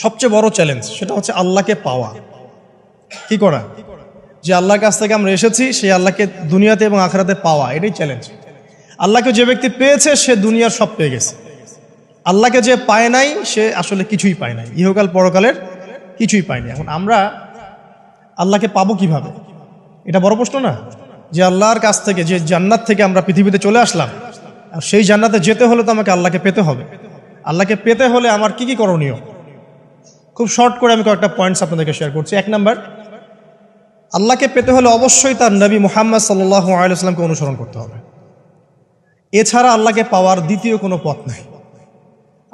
সবচেয়ে বড় চ্যালেঞ্জ সেটা হচ্ছে আল্লাহকে পাওয়া। কি করা? যে আল্লাহর কাছ থেকে আমরা এসেছি সেই আল্লাহকে দুনিয়াতে এবং আখিরাতে পাওয়া, এটাই চ্যালেঞ্জ। আল্লাহকে যে ব্যক্তি পেয়েছে সে দুনিয়ার সব পেয়ে গেছে। আল্লাহকে যে পায় নাই সে আসলে কিছুই পায় নাই, ইহকাল পরকালের কিছুই পায়নি। এখন আমরা আল্লাহকে পাবো কিভাবে? এটা বড় প্রশ্ন না? যে আল্লাহর কাছ থেকে, যে জান্নাত থেকে আমরা পৃথিবীতে চলে আসলাম, আর সেই জান্নাতে যেতে হলে তো আমাকে আল্লাহকে পেতে হবে। আল্লাহকে পেতে হলে আমার কি কি করণীয়? খুব শর্ট করে আমি কয়েকটা পয়েন্টস আপনাদেরকে শেয়ার করছি। 1 নাম্বার, আল্লাহকে পেতে হলে অবশ্যই তার নবী মুহাম্মদ সাল্লাল্লাহু আলাইহি ওয়াসাল্লামকে অনুসরণ করতে হবে। এছাড়া আল্লাহকে পাওয়ার দ্বিতীয় কোনো পথ নাই।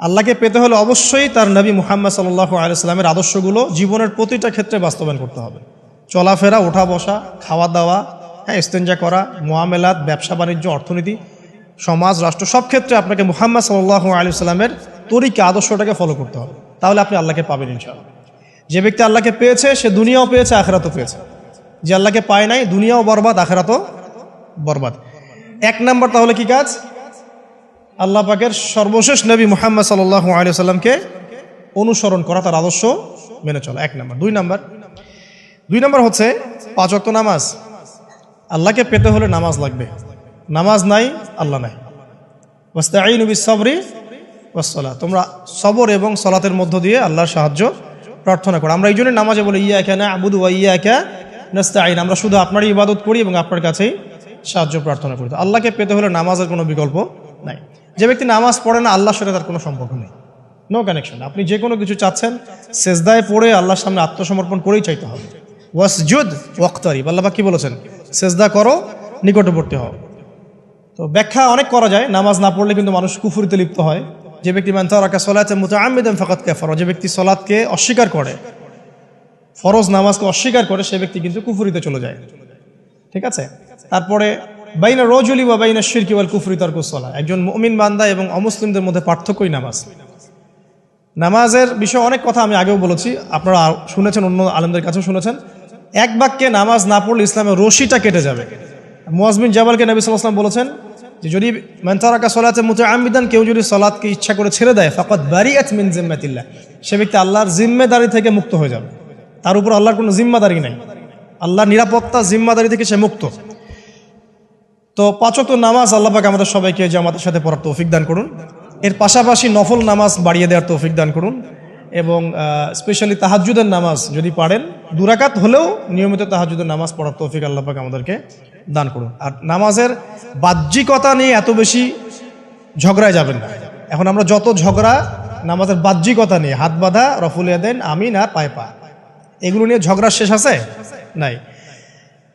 আল্লাহকে পেতে হলে অবশ্যই তার নবী মুহাম্মদ সাল্লাল্লাহু আলাইহি ওয়াসাল্লামের আদর্শগুলো জীবনের প্রতিটা ক্ষেত্রে বাস্তবায়ন করতে হবে। চলাফেরা, ওঠা বসা, খাওয়া দাওয়া, ইস্তেঞ্জা করা, মুআমেলাত, ব্যবসা বাণিজ্য, অর্থনীতি, সমাজ, রাষ্ট্র, সব ক্ষেত্রে আপনাকে মুহাম্মদ সাল্লাল্লাহু আলাইহি ওয়াসাল্লামের তরিকা, আদর্শটাকে ফলো করতে হবে। তাহলে আপনি আল্লাহকে পাবেন ইনশাআল্লাহ। যে ব্যক্তি আল্লাহকে পেয়েছে সে দুনিয়াও পেয়েছে, আখিরাতও পেয়েছে। যে আল্লাহকে পায় নাই, দুনিয়াও বরবাদ, আখিরাতও বরবাদ। 1 নাম্বার তাহলে কি কাজ? আল্লাহ পাকের সর্বশেষ নবী মুহাম্মদ সাল্লাল্লাহু আলাইহি ওয়াসাল্লামকে অনুসরণ করা, তার আদর্শ মেনে চলা, 1 নাম্বার। 2 নাম্বার হচ্ছে 5 ওয়াক্ত নামাজ। আল্লাহকে পেতে হলে নামাজ লাগবে। নামাজ নাই, আল্লাহ নাই। ওয়াস্তাঈনু বিস-সাবরি ওয়াস-সালাহ, তোমরা সবর এবং সালাতের মধ্য দিয়ে আল্লাহর সাহায্য প্রার্থনা করো। আমরা এই জন্য নামাজে বলি ইয়াকা না'বুদু ওয়া ইয়াকা নাস্তাঈন, আমরা শুধু আপনারই ইবাদত করি এবং আপনার কাছেই সাহায্য প্রার্থনা করি। তো আল্লাহকে পেতে হলে নামাজের কোনো বিকল্প নাই। যে ব্যক্তি নামাজ পড়ে না, আল্লাহর সাথে তার কোনো সম্পর্ক নেই, নো কানেকশন। আপনি যে কোনো কিছু চাচ্ছেন, সেজদায় পড়ে আল্লাহর সামনে আত্মসমর্পণ করেই চাইতে হবে। ওয়াসজুদ ওয়াক্তারিব, আল্লাহ পাক কি বলেছেন? সেজদা করো, নিকটবর্তী হও। তো ব্যাখ্যা অনেক করা যায়। নামাজ না পড়লে কিন্তু মানুষ কুফরিতে লিপ্ত হয়। যে ব্যক্তি মান তারাকা সালাতান মুতাআম্মিদান ফাকাদ কাফারা, যে ব্যক্তি সালাতকে অস্বীকার করে, ফরজ নামাজকে অস্বীকার করে, সে ব্যক্তি কিন্তু কুফরিতে চলে যায়। ঠিক আছে? তারপরে বাইনা রাজুলি ওয়া বাইনা শিরকি ওয়াল কুফরি তারকুস সালাহ, একজন মুমিন বান্দা এবং অমুসলিমদের মধ্যে পার্থক্যই নামাজ। নামাজের বিষয়ে অনেক কথা আমি আগেও বলেছি, আপনারা শুনেছেন, অন্য আলেমদের কাছেও শুনেছেন। এক বাক্যে নামাজ না পড়লে ইসলামের রশিটা কেটে যাবে। মুআয বিন জাবালকে নবী সাল্লাল্লাহু আলাইহি ওয়াসাল্লাম বলেছেন যে যদি মান তারাকা সালাতান মুতাআম্মিদান, কেউ যদি সালাতকে ইচ্ছা করে ছেড়ে দেয়, ফাকাদ বারিআত মিন জিম্মাতিল্লাহ, সে ব্যক্তি আল্লাহর জিম্মেদারি থেকে মুক্ত হয়ে যাবে। তার উপর আল্লাহর কোনো জিম্মাদারি নাই, আল্লাহর নিরাপত্তা, জিম্মাদারি থেকে সে মুক্ত। তো 5 ওয়াক্ত নামাজ আল্লাহ পাক আমাদের সবাইকে জামাতের সাথে পড়ার তৌফিক দান করুন। এর পাশাপাশি নফল নামাজ বাড়িয়ে দেওয়ার তৌফিক দান করুন, এবং স্পেশালি তাহাজ্জুদের নামাজ যদি পারেন 2 রাকাত হলেও নিয়মিত তাহাজ্জুদের নামাজ পড়ার তৌফিক আল্লাহ পাক আমাদেরকে দান করুন। আর নামাজের বাহ্যিকতা নিয়ে এত বেশি ঝগড়ায় যাবেন না। এখন আমরা যত ঝগড়া নামাজের বাহ্যিকতা নিয়ে, হাত বাঁধা, রফুল ইয়াদাইন, আমিন আর পায়ে পা, এগুলো নিয়ে ঝগড়ার শেষ আছে? নাই।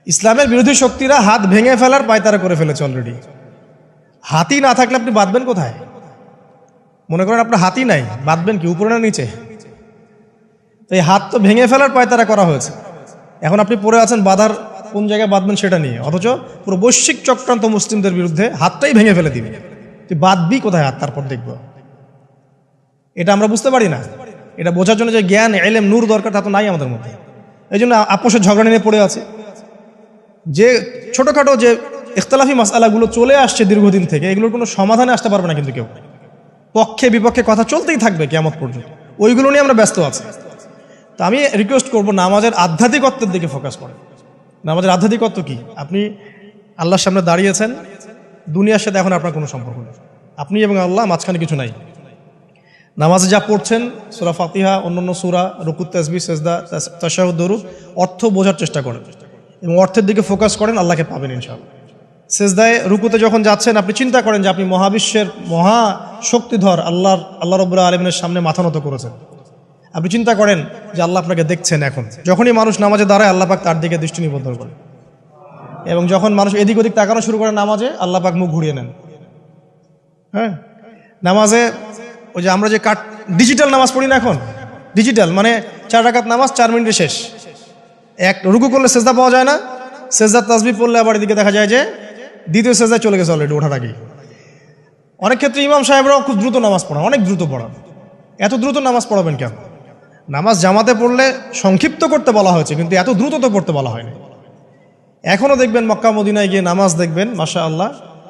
ইসলামের বিরোধী শক্তিরা হাত ভেঙে ফেলার পায়তারা করে ফেলেছে অলরেডি। হাতই না থাকলে আপনি বাঁধবেন কোথায়? মনে করেন আপনার হাতই নাই, বাঁধবেন কি উপরে না নিচে? তো এই হাত তো ভেঙে ফেলার পায়তারা করা হয়েছে। এখন আপনি পড়ে আছেন বাঁধার কোন জায়গায় বাঁধবেন সেটা নিয়ে, অথচ পুরো বৈশ্বিক চক্রান্ত মুসলিমদের বিরুদ্ধে হাতটাই ভেঙে ফেলে দিবে। তুই বাঁধবি কোথায় হাত? তারপর দেখব। এটা আমরা বুঝতে পারি না। এটা বোঝার জন্য যে জ্ঞান, ইলম, নূর দরকার, তা তো নাই আমাদের মধ্যে। এই জন্য আপোষের ঝগড়া নিয়ে পড়ে আছে। যে ছোটোখাটো যে ইখতিলাফি মাসআলাগুলো চলে আসছে দীর্ঘদিন থেকে, এগুলোর কোনো সমাধানে আসতে পারবে না কিন্তু কেউ। পক্ষে বিপক্ষে কথা চলতেই থাকবে কিয়ামত পর্যন্ত, ওইগুলো নিয়ে আমরা ব্যস্ত আছি। তো আমি রিকোয়েস্ট করব, নামাজের আধ্যাত্মিকত্বের দিকে ফোকাস করেন। নামাজের আধ্যাত্মিকত্ব কি? আপনি আল্লাহর সামনে দাঁড়িয়েছেন, দুনিয়ার সাথে এখন আপনার কোনো সম্পর্ক নেই, আপনি এবং আল্লাহ, মাঝখানে কিছু নাই। নামাজে যা পড়ছেন, সূরা ফাতিহা, অন্যান্য সূরা, রুকু, তাসবিহ, সিজদা, তাশাহুদ, দরুদ, অর্থ বোঝার চেষ্টা করেন এবং অর্থের দিকে ফোকাস করেন, আল্লাহকে পাবেন ইনশাআল্লাহ। সিজদায়, রুকুতে যখন যাচ্ছেন, আপনি চিন্তা করেন যে আপনি মহাবিশ্বের মহা শক্তিধর আল্লাহ রাব্বুল আলামিনের সামনে মাথা নত করেছেন। আপনি চিন্তা করেন যে আল্লাহ আপনাকে দেখছেন। এখন যখনই মানুষ নামাজে দাঁড়ায়, আল্লাহ পাক তার দিকে দৃষ্টি নিবদ্ধ করেন, এবং যখন মানুষ এদিক ওদিক তাকানো শুরু করে নামাজে, আল্লাহ পাক মুখ ঘুরিয়ে নেন। হ্যাঁ, নামাজে ওই যে আমরা যে ডিজিটাল নামাজ পড়ি না, এখন ডিজিটাল মানে 4 রাকাত নামাজ 4 মিনিটে শেষ। এক রুকু করলে সেজদা পাওয়া যায় না, সেজদার তাসবিহ পড়লে আবার এদিকে দেখা যায় যে দ্বিতীয় সেজদায় চলে গেছে অলরেডি ওঠার আগেই। অনেক ক্ষেত্রে ইমাম সাহেবরাও খুব দ্রুত নামাজ পড়ান, অনেক দ্রুত পড়ান। এত দ্রুত নামাজ পড়াবেন কেন? নামাজ জামাতে পড়লে সংক্ষিপ্ত করতে বলা হয়েছে, কিন্তু এত দ্রুত তো পড়তে বলা হয়নি। এখনও দেখবেন মক্কা মদিনায় গিয়ে নামাজ দেখবেন, মাশাআল্লাহ,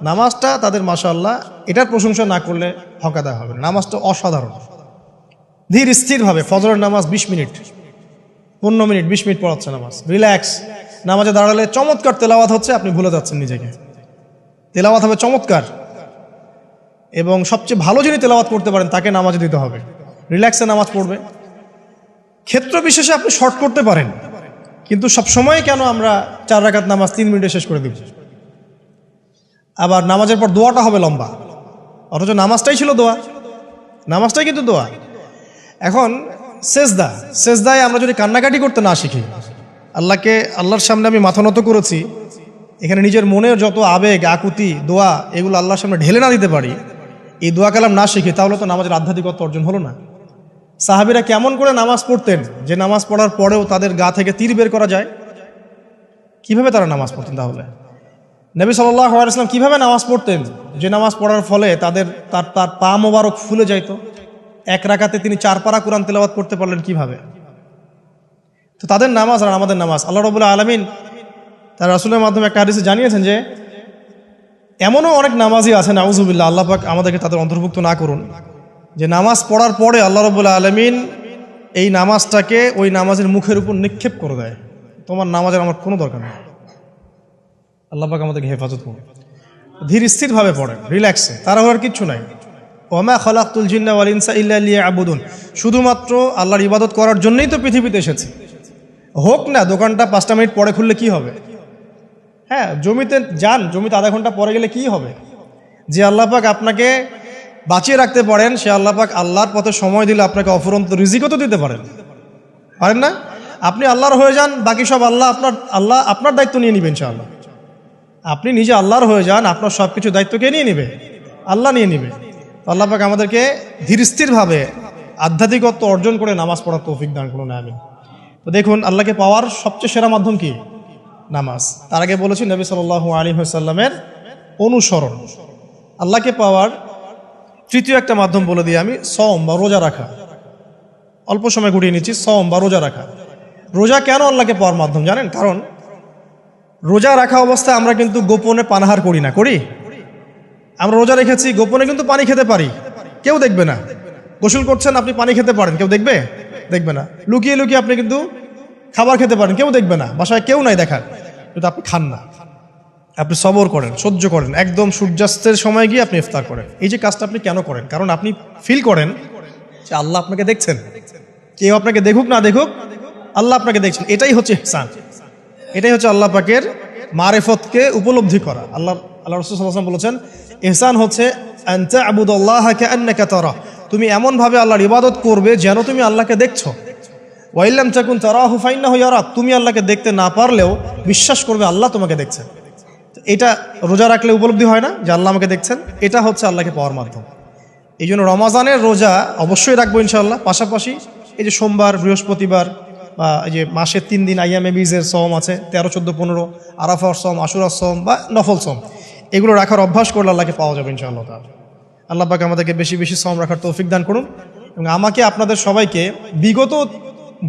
নামাজটা তাদের মাশাআল্লাহ, এটার প্রশংসা না করলে হকাদা হবে না। নামাজটা অসাধারণ, ধীর স্থিরভাবে ফজরের নামাজ 20 মিনিট 15 মিনিট 20 মিনিট পড়াচ্ছে নামাজ, রিল্যাক্স। নামাজে দাঁড়ালে চমৎকার তেলাওয়াত হচ্ছে, আপনি ভুলে যাচ্ছেন নিজেকে। তেলাওয়াত হবে চমৎকার, এবং সবচেয়ে ভালো যিনি তেলাওয়াত করতে পারেন তাকে নামাজে দিতে হবে। রিল্যাক্সে নামাজ পড়বে। ক্ষেত্র বিশেষে আপনি শর্ট করতে পারেন, কিন্তু সব সময় কেন আমরা 4 রাকাত নামাজ 3 মিনিটে শেষ করে দিব? আবার নামাজের পর দোয়াটা হবে লম্বা, অথচ নামাজটাই ছিল দোয়া, নামাজটাই কিন্তু দোয়া। এখন সেজদায় আমরা যদি কান্নাকাটি করতে না শিখি, আল্লাহর সামনে আমি মাথা নত করেছি, এখানে নিজের মনের যত আবেগ আকুতি দোয়া এগুলো আল্লাহর সামনে ঢেলে না দিতে পারি, এই দোয়া কালাম না শিখি, তাহলে তো নামাজের আধ্যাত্মিকতা অর্জন হলো না। সাহাবীরা কেমন করে নামাজ পড়তেন যে নামাজ পড়ার পরেও তাদের গা থেকে তীর বের করা যায়? কিভাবে তারা নামাজ পড়তেন? তাহলে নবী সাল্লাল্লাহু আলাইহি ওয়াসাল্লাম কিভাবে নামাজ পড়তেন যে নামাজ পড়ার ফলে তার পা মোবারক ফুলে যাইত? 1 রাকাতে তিনি 4 পারা কোরআন তেলাওয়াত করতে পারলেন কিভাবে? তো তাদের নামাজ আর আমাদের নামাজ, আল্লাহ রাব্বুল আলামিন তার রাসূলের মাধ্যমে একটা হাদিসে জানিয়েছেন যে এমনও অনেক নামাজি আছে, নাউযুবিল্লাহ, আল্লাহ পাক আমাদেরকে তাদের অন্তর্ভুক্ত না করুন, যে নামাজ পড়ার পরে আল্লাহ রাব্বুল আলামিন এই নামাজটাকে ওই নামাজের মুখের উপর নিক্ষেপ করে দেয়, তোমার নামাজের আমার কোনো দরকার নেই। আল্লাহ পাক আমাদেরকে হেফাজত করুন। ধীর স্থিরভাবে পড়েন, রিল্যাক্সে, তাড়াহুড়ার কিচ্ছু নাই। ওয়ামা খালাকতুল জিন্না ওয়াল ইনসা ইল্লা লিয়াবুদুন, শুধুমাত্র আল্লাহর ইবাদত করার জন্যই তো পৃথিবীতে এসেছি। হোক না দোকানটা 5টা মিনিট পরে খুললে কি হবে? হ্যাঁ, জমিতে যান, জমিতে আধা ঘন্টা পরে গেলে কি হবে? যে আল্লাহ পাক আপনাকে বাঁচিয়ে রাখতে পারেন, সে আল্লাহ পাক আল্লাহর পথে সময় দিলে আপনাকে অফুরন্ত রিজিকও তো দিতে পারেন না? আপনি আল্লাহর হয়ে যান, বাকি সব আল্লাহ আপনার দায়িত্ব নিয়ে নেবেন ইনশাআল্লাহ। আপনি নিজে আল্লাহর হয়ে যান, আপনার সব কিছু দায়িত্ব কে নিয়ে নেবে? আল্লাহ নিয়ে নেবে। তো আল্লাহ পাক আমাদেরকে ধীর স্থিরভাবে আধ্যাত্মিকত্ব অর্জন করে নামাজ পড়ার তৌফিক দান করুন, আমিন। তো দেখুন, আল্লাহকে পাওয়ার সবচেয়ে সেরা মাধ্যম কি? নামাজ। তার আগে বলেছি নবী সাল্লাল্লাহু আলাইহি ওয়াসাল্লামের অনুসরণ। আল্লাহকে পাওয়ার তৃতীয় একটা মাধ্যম বলে দিই আমি, সওম বা রোজা রাখা। অল্প সময় ঘুরিয়ে নিচ্ছি, সওম বা রোজা রাখা। রোজা কেন আল্লাহকে পাওয়ার মাধ্যম জানেন? কারণ রোজা রাখা অবস্থায় আমরা কিন্তু গোপনে পানাহার করি না, করি? আমরা রোজা রেখেছি, গোপনে কিন্তু পানি খেতে পারি, কেউ দেখবে না। গোসল করছেন, আপনি পানি খেতে পারেন, কেউ দেখবে না। লুকিয়ে লুকিয়ে আপনি কিন্তু খাবার খেতে পারেন, কেউ দেখবে না, বাসায় কেউ নাই দেখার, কিন্তু আপনি খান না। আপনি সবর করেন, সহ্য করেন, একদম সূর্যাস্তের সময় গিয়ে আপনি ইফতার করেন। এই যে কাজটা আপনি কেন করেন? কারণ আপনি ফিল করেন যে আল্লাহ আপনাকে দেখছেন। কেউ আপনাকে দেখুক না দেখুক, আল্লাহ আপনাকে দেখছেন। এটাই হচ্ছে ইহসান, এটাই হচ্ছে আল্লাহ পাকের মারিফতকে উপলব্ধি করা। আল্লাহ রাসূল সাল্লাল্লাহু আলাইহি ওয়াসাল্লাম বলেছেন, ইহসান হচ্ছে আন তা'বুদাল্লাহা কাআন্নাকা তারা, তুমি এমনভাবে আল্লাহর ইবাদত করবে যেন তুমি আল্লাহকে দেখছো। ওয়া ইল্লাম তাকুন তারাহু ফাইন্নাহু ইয়ারাক, তুমি আল্লাহকে দেখতে না পারলেও বিশ্বাস করবে আল্লাহ তোমাকে দেখছেন। এটা রোজা রাখলে উপলব্ধি হয় না যে আল্লাহ আমাকে দেখছেন? এটা হচ্ছে আল্লাহকে পাওয়ার মাধ্যম। এই জন্য রমাজানের রোজা অবশ্যই রাখবো ইনশাআল্লাহ। পাশাপাশি এই যে সোমবার, বৃহস্পতিবার বা এই যে মাসের 3 দিন আইয়ামে বীজের সওম আছে, 13, 14, 15, আরাফার সওম, আশুরার সওম বা নফল সওম, এগুলো রাখার অভ্যাস করলে আল্লাহকে পাওয়া যাবে ইনশাআল্লাহ তাআলা। আল্লাহ পাক আমাদেরকে বেশি বেশি সওম রাখার তৌফিক দান করুন। এবং আমাকে, আপনাদের সবাইকে বিগত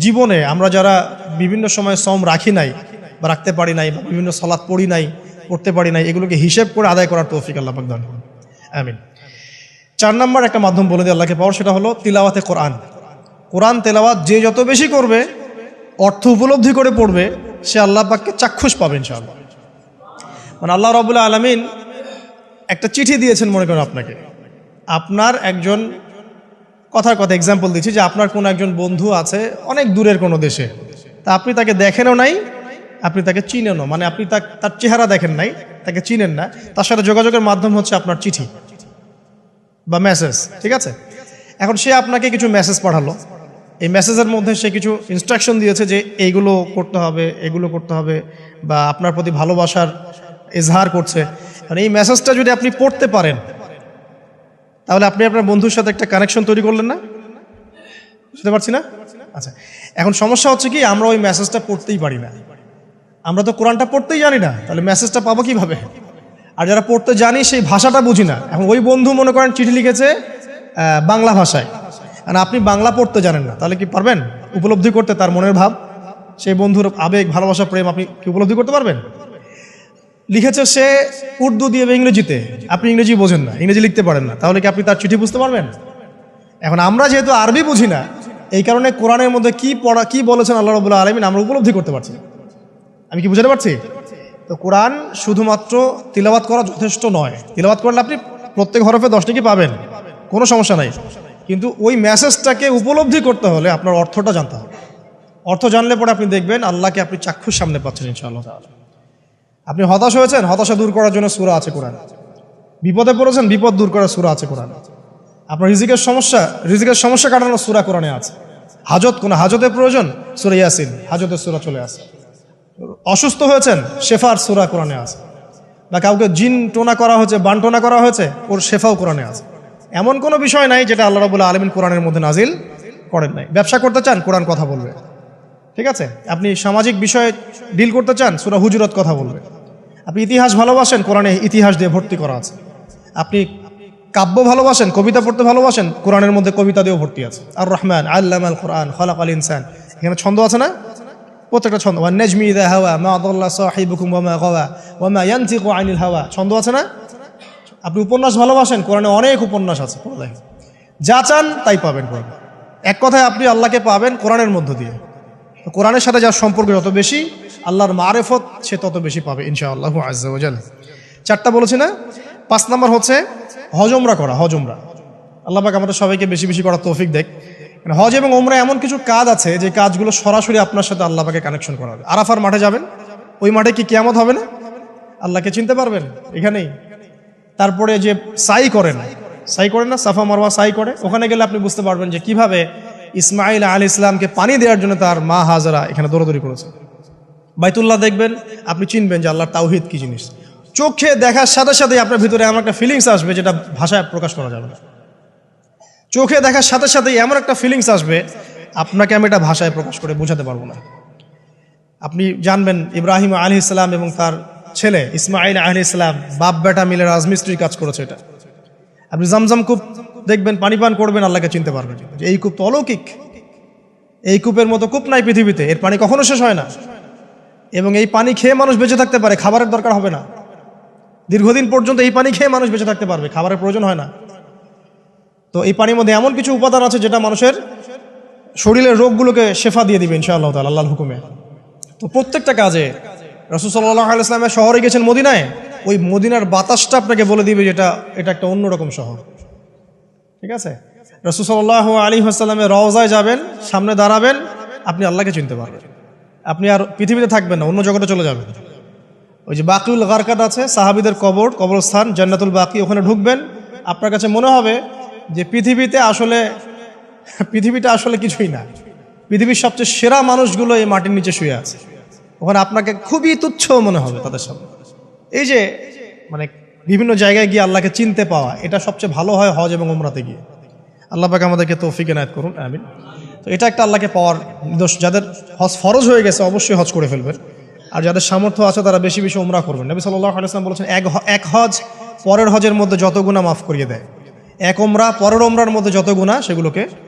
জীবনে আমরা যারা বিভিন্ন সময় সওম রাখি নাই বা রাখতে পারি নাই, বা বিভিন্ন সালাত পড়ি নাই, করতে পারি নাই, এগুলোকে হিসেব করে আদায় করার তৌফিক আল্লাহ পাক দান করুন, আমিন। 4 নম্বর একটা মাধ্যম বলে দিই আল্লাহকে পাওয়ার, সেটা হলো তিলাওয়াতে কোরআন। কোরআন তেলাওয়াত যে যত বেশি করবে, অর্থ উপলব্ধি করে পড়বে, সে আল্লাহ পাককে চাক্ষুষ পাবে ইনশাআল্লাহ। মানে আল্লাহ রাব্বুল আলামিন একটা চিঠি দিয়েছেন, মনে করেন আপনাকে, আপনার একজন কথার কথা এক্সাম্পল দিচ্ছি, যে আপনার কোনো একজন বন্ধু আছে অনেক দূরের কোনো দেশে, তা আপনি তাকে দেখেনও নাই, আপনি তাকে চিনেনও, মানে আপনি তার চেহারা দেখেন নাই, তাকে চিনেন না, তার সাথে যোগাযোগের মাধ্যম হচ্ছে আপনার চিঠি বা মেসেজ, ঠিক আছে? এখন সে আপনাকে কিছু মেসেজ পাঠালো, এই মেসেজের মধ্যে সে কিছু ইনস্ট্রাকশন দিয়েছে যে এইগুলো করতে হবে, এগুলো করতে হবে, বা আপনার প্রতি ভালোবাসার ইজহার করছে। কারণ এই মেসেজটা যদি আপনি পড়তে পারেন, তাহলে আপনি আপনার বন্ধুর সাথে একটা কানেকশন তৈরি করলেন না? বুঝতে পারছি না? আচ্ছা, এখন সমস্যা হচ্ছে কি, আমরা ওই মেসেজটা পড়তেই পারি না। আমরা তো কোরআনটা পড়তেই জানি না, তাহলে মেসেজটা পাবো কিভাবে? আর যারা পড়তে জানি সেই ভাষাটা বুঝি না। এখন ওই বন্ধু মনে করেন চিঠি লিখেছে বাংলা ভাষায়, আর আপনি বাংলা পড়তে জানেন না, তাহলে কি পারবেন উপলব্ধি করতে তার মনের ভাব, সেই বন্ধুর আবেগ, ভালোবাসা, প্রেম আপনি কি উপলব্ধি করতে পারবেন? লিখেছে সে উর্দু দিয়ে বা ইংরেজিতে, আপনি ইংরেজি বোঝেন না, ইংরেজি লিখতে পারেন না, তাহলে কি আপনি তার চিঠি বুঝতে পারবেন? এখন আমরা যেহেতু আরবি বুঝি না, এই কারণে কোরআনের মধ্যে কি বলেছেন আল্লাহ রাব্বুল আলামিন আমরা উপলব্ধি করতে পারছি। আমি কি বুঝাতে পারছি? তো কোরআন শুধুমাত্র তিলাওয়াত করা যথেষ্ট নয়। তিলাওয়াত করলে আপনি প্রত্যেক হরফে 10 নেকি পাবেন, কোনো সমস্যা নাই, কিন্তু ওই মেসেজটাকে উপলব্ধি করতে হলে আপনার অর্থটা জানতে হবে। অর্থ জানলে পরে আপনি দেখবেন আল্লাহকে আপনি চাক্ষুষ সামনে পাচ্ছেন ইনশাআল্লাহ তাআলা। আপনি হতাশ হয়েছেন, হতাশা দূর করার জন্য সূরা আছে কোরআন। বিপদে পড়েছেন, বিপদ দূর করার সূরা আছে কোরআন। আপনার রিজিকের সমস্যা কাটানোর সূরা কোরআনে আছে। কোনো হাজতের প্রয়োজন, সূরা ইয়াসিন, হাজতের সূরা চলে আসে। অসুস্থ হয়েছেন, শেফার সূরা কোরআনে আছে। বা কাউকে জিন টোনা করা হয়েছে, বান টোনা করা হয়েছে, ওর শেফাও কোরআনে আছে। এমন কোনো বিষয় নাই যেটা আল্লাহ রাব্বুল আলামিন কোরআনের মধ্যে নাজিল করেন নাই। ব্যবসা করতে চান, কোরআন কথা বলবে, ঠিক আছে? আপনি সামাজিক বিষয়ে ডিল করতে চান, সূরা হুজুরাত কথা বলবে। আপনি ইতিহাস ভালোবাসেন, কোরআনে ইতিহাস দিয়ে ভর্তি করা আছে। আপনি কাব্য ভালোবাসেন, কবিতা পড়তে ভালোবাসেন, কোরআনের মধ্যে কবিতা দিয়েও ভর্তি আছে। আর রহমান আল্লামাল কোরআন খালাকাল ইনসান, এখানে ছন্দ আছে না? প্রত্যেকটা ছন্দ। ওয়ান নাজমি ইযা হাওয়া মা দাল্লা সাহিবুকুম ওয়া মা গাওয়া ওয়া মা ইয়ানতিকু আনিল হাওয়া, ছন্দ আছে না? আপনি উপন্যাস ভালোবাসেন, কোরআনে অনেক উপন্যাস আছে। যা চান তাই পাবেন কোরআনে। এক কথায় আপনি আল্লাহকে পাবেন কোরআনের মধ্য দিয়ে। তো কোরআনের সাথে যার সম্পর্ক যত বেশি, আল্লাহর মারেফত সে তত বেশি পাবে ইনশাআল্লাহু আজ্জা ওয়া জাল। 4টা বলেছি না? 5 নম্বর হচ্ছে হজমরা করা। হজমরা আল্লাহ পাক আমাদের সবাইকে বেশি বেশি করার তৌফিক দেয়। হজ এবং ওমরা এমন কিছু কাজ আছে যে কাজগুলো সরাসরি আপনার সাথে আল্লাহ পাকে কানেকশন করা হবে। আরাফার মাঠে যাবেন, ওই মাঠে কি কিয়ামত হবে না? আল্লাহকে চিনতে পারবেন এখানেই। তারপরে যে সাই করেন না, সাফা মারওয়া সাই করে, ওখানে গেলে আপনি বুঝতে পারবেন যে কিভাবে ইসমাইল আলাইহিস সালামকে পানি দেওয়ার জন্য তার মা হাজরা এখানে দৌড়াদৌড়ি করেছে। বাইতুল্লাহ দেখবেন, আপনি চিনবেন যে আল্লাহর তাওহীদ কি জিনিস। চোখে দেখার সাথে সাথে আপনার ভিতরে এমন একটা ফিলিংস আসবে যেটা ভাষায় প্রকাশ করা যাবে না। চোখে দেখার সাথে সাথে এমন একটা ফিলিংস আসবে, আপনাকে আমি এটা ভাষায় প্রকাশ করে বোঝাতে পারবো না। আপনি জানবেন ইব্রাহিম আলাইহিস সালাম এবং তার ছেলে ইসমাইল আলাইহিস সালাম বাপ বেটা মিলে রাজমিস্ত্রির কাজ করেছে। এটা আপনি জামজাম কূপ দেখবেন, পানি পান করবেন, আল্লাহকে চিনতে পারবেন যে এই কূপ তো অলৌকিক। এই কূপের মতো কূপ নাই পৃথিবীতে, এর পানি কখনো শেষ হয় না, এবং এই পানি খেয়ে মানুষ বেঁচে থাকতে পারে, খাবারের দরকার হবে না। দীর্ঘদিন পর্যন্ত এই পানি খেয়ে মানুষ বেঁচে থাকতে পারবে, খাবারের প্রয়োজন হয় না। তো এই পানির মধ্যে এমন কিছু উপাদান আছে যেটা মানুষের শরীরের রোগগুলোকে শেফা দিয়ে দিবে ইনশাআল্লাহ তাআলা আল্লাহর হুকুমে। তো প্রত্যেকটা কাজে রাসূল সাল্লাল্লাহু আলাইহি ওয়াসাল্লাম শহরে গেছেন মদিনায়, ওই মদিনার বাতাসটা আপনাকে বলে দিবে যেটা এটা একটা অন্যরকম শহর, ঠিক আছে? রাসূল সাল্লাল্লাহু আলাইহি ওয়াসাল্লামের রওজায় যাবেন, সামনে দাঁড়াবেন, আপনি আল্লাহকে চিনতে পারবেন। আপনি আর পৃথিবীতে থাকবেন না, অন্য জগতে চলে যাবেন। ওই যে বাকিউল গারকাত আছে, সাহাবীদের কবরস্থান জান্নাতুল বাকি, ওখানে ঢুকবেন, আপনার কাছে মনে হবে যে পৃথিবীটা আসলে কিছুই না। পৃথিবীর সবচেয়ে সেরা মানুষগুলো এই মাটির নিচে শুয়ে আছে। ওখানে আপনাকে খুবই তুচ্ছ মনে হবে তাদের সামনে। এই যে মানে বিভিন্ন জায়গায় গিয়ে আল্লাহকে চিনতে পাওয়া, এটা সবচেয়ে ভালো হয় হজ এবং উমরাতে গিয়ে। আল্লাহ পাক আমাদেরকে তৌফিক এনায়েত করুন, আমিন। তো এটা একটা আল্লাহকে পাওয়ার নিদর্শন। যাদের হজ ফরজ হয়ে গেছে অবশ্যই হজ করে ফেলবেন, আর যাদের সামর্থ্য আছে তারা বেশি বেশি উমরা করবেন। নবী সাল্লাল্লাহু আলাইহি ওয়াসাল্লাম বলেছেন, এক হজ পরের হজের মধ্যে যত গুনাহ মাফ করিয়ে দেয়, এক উমরা পরের উমরার মধ্যে যত গুনাহ সেগুলোকে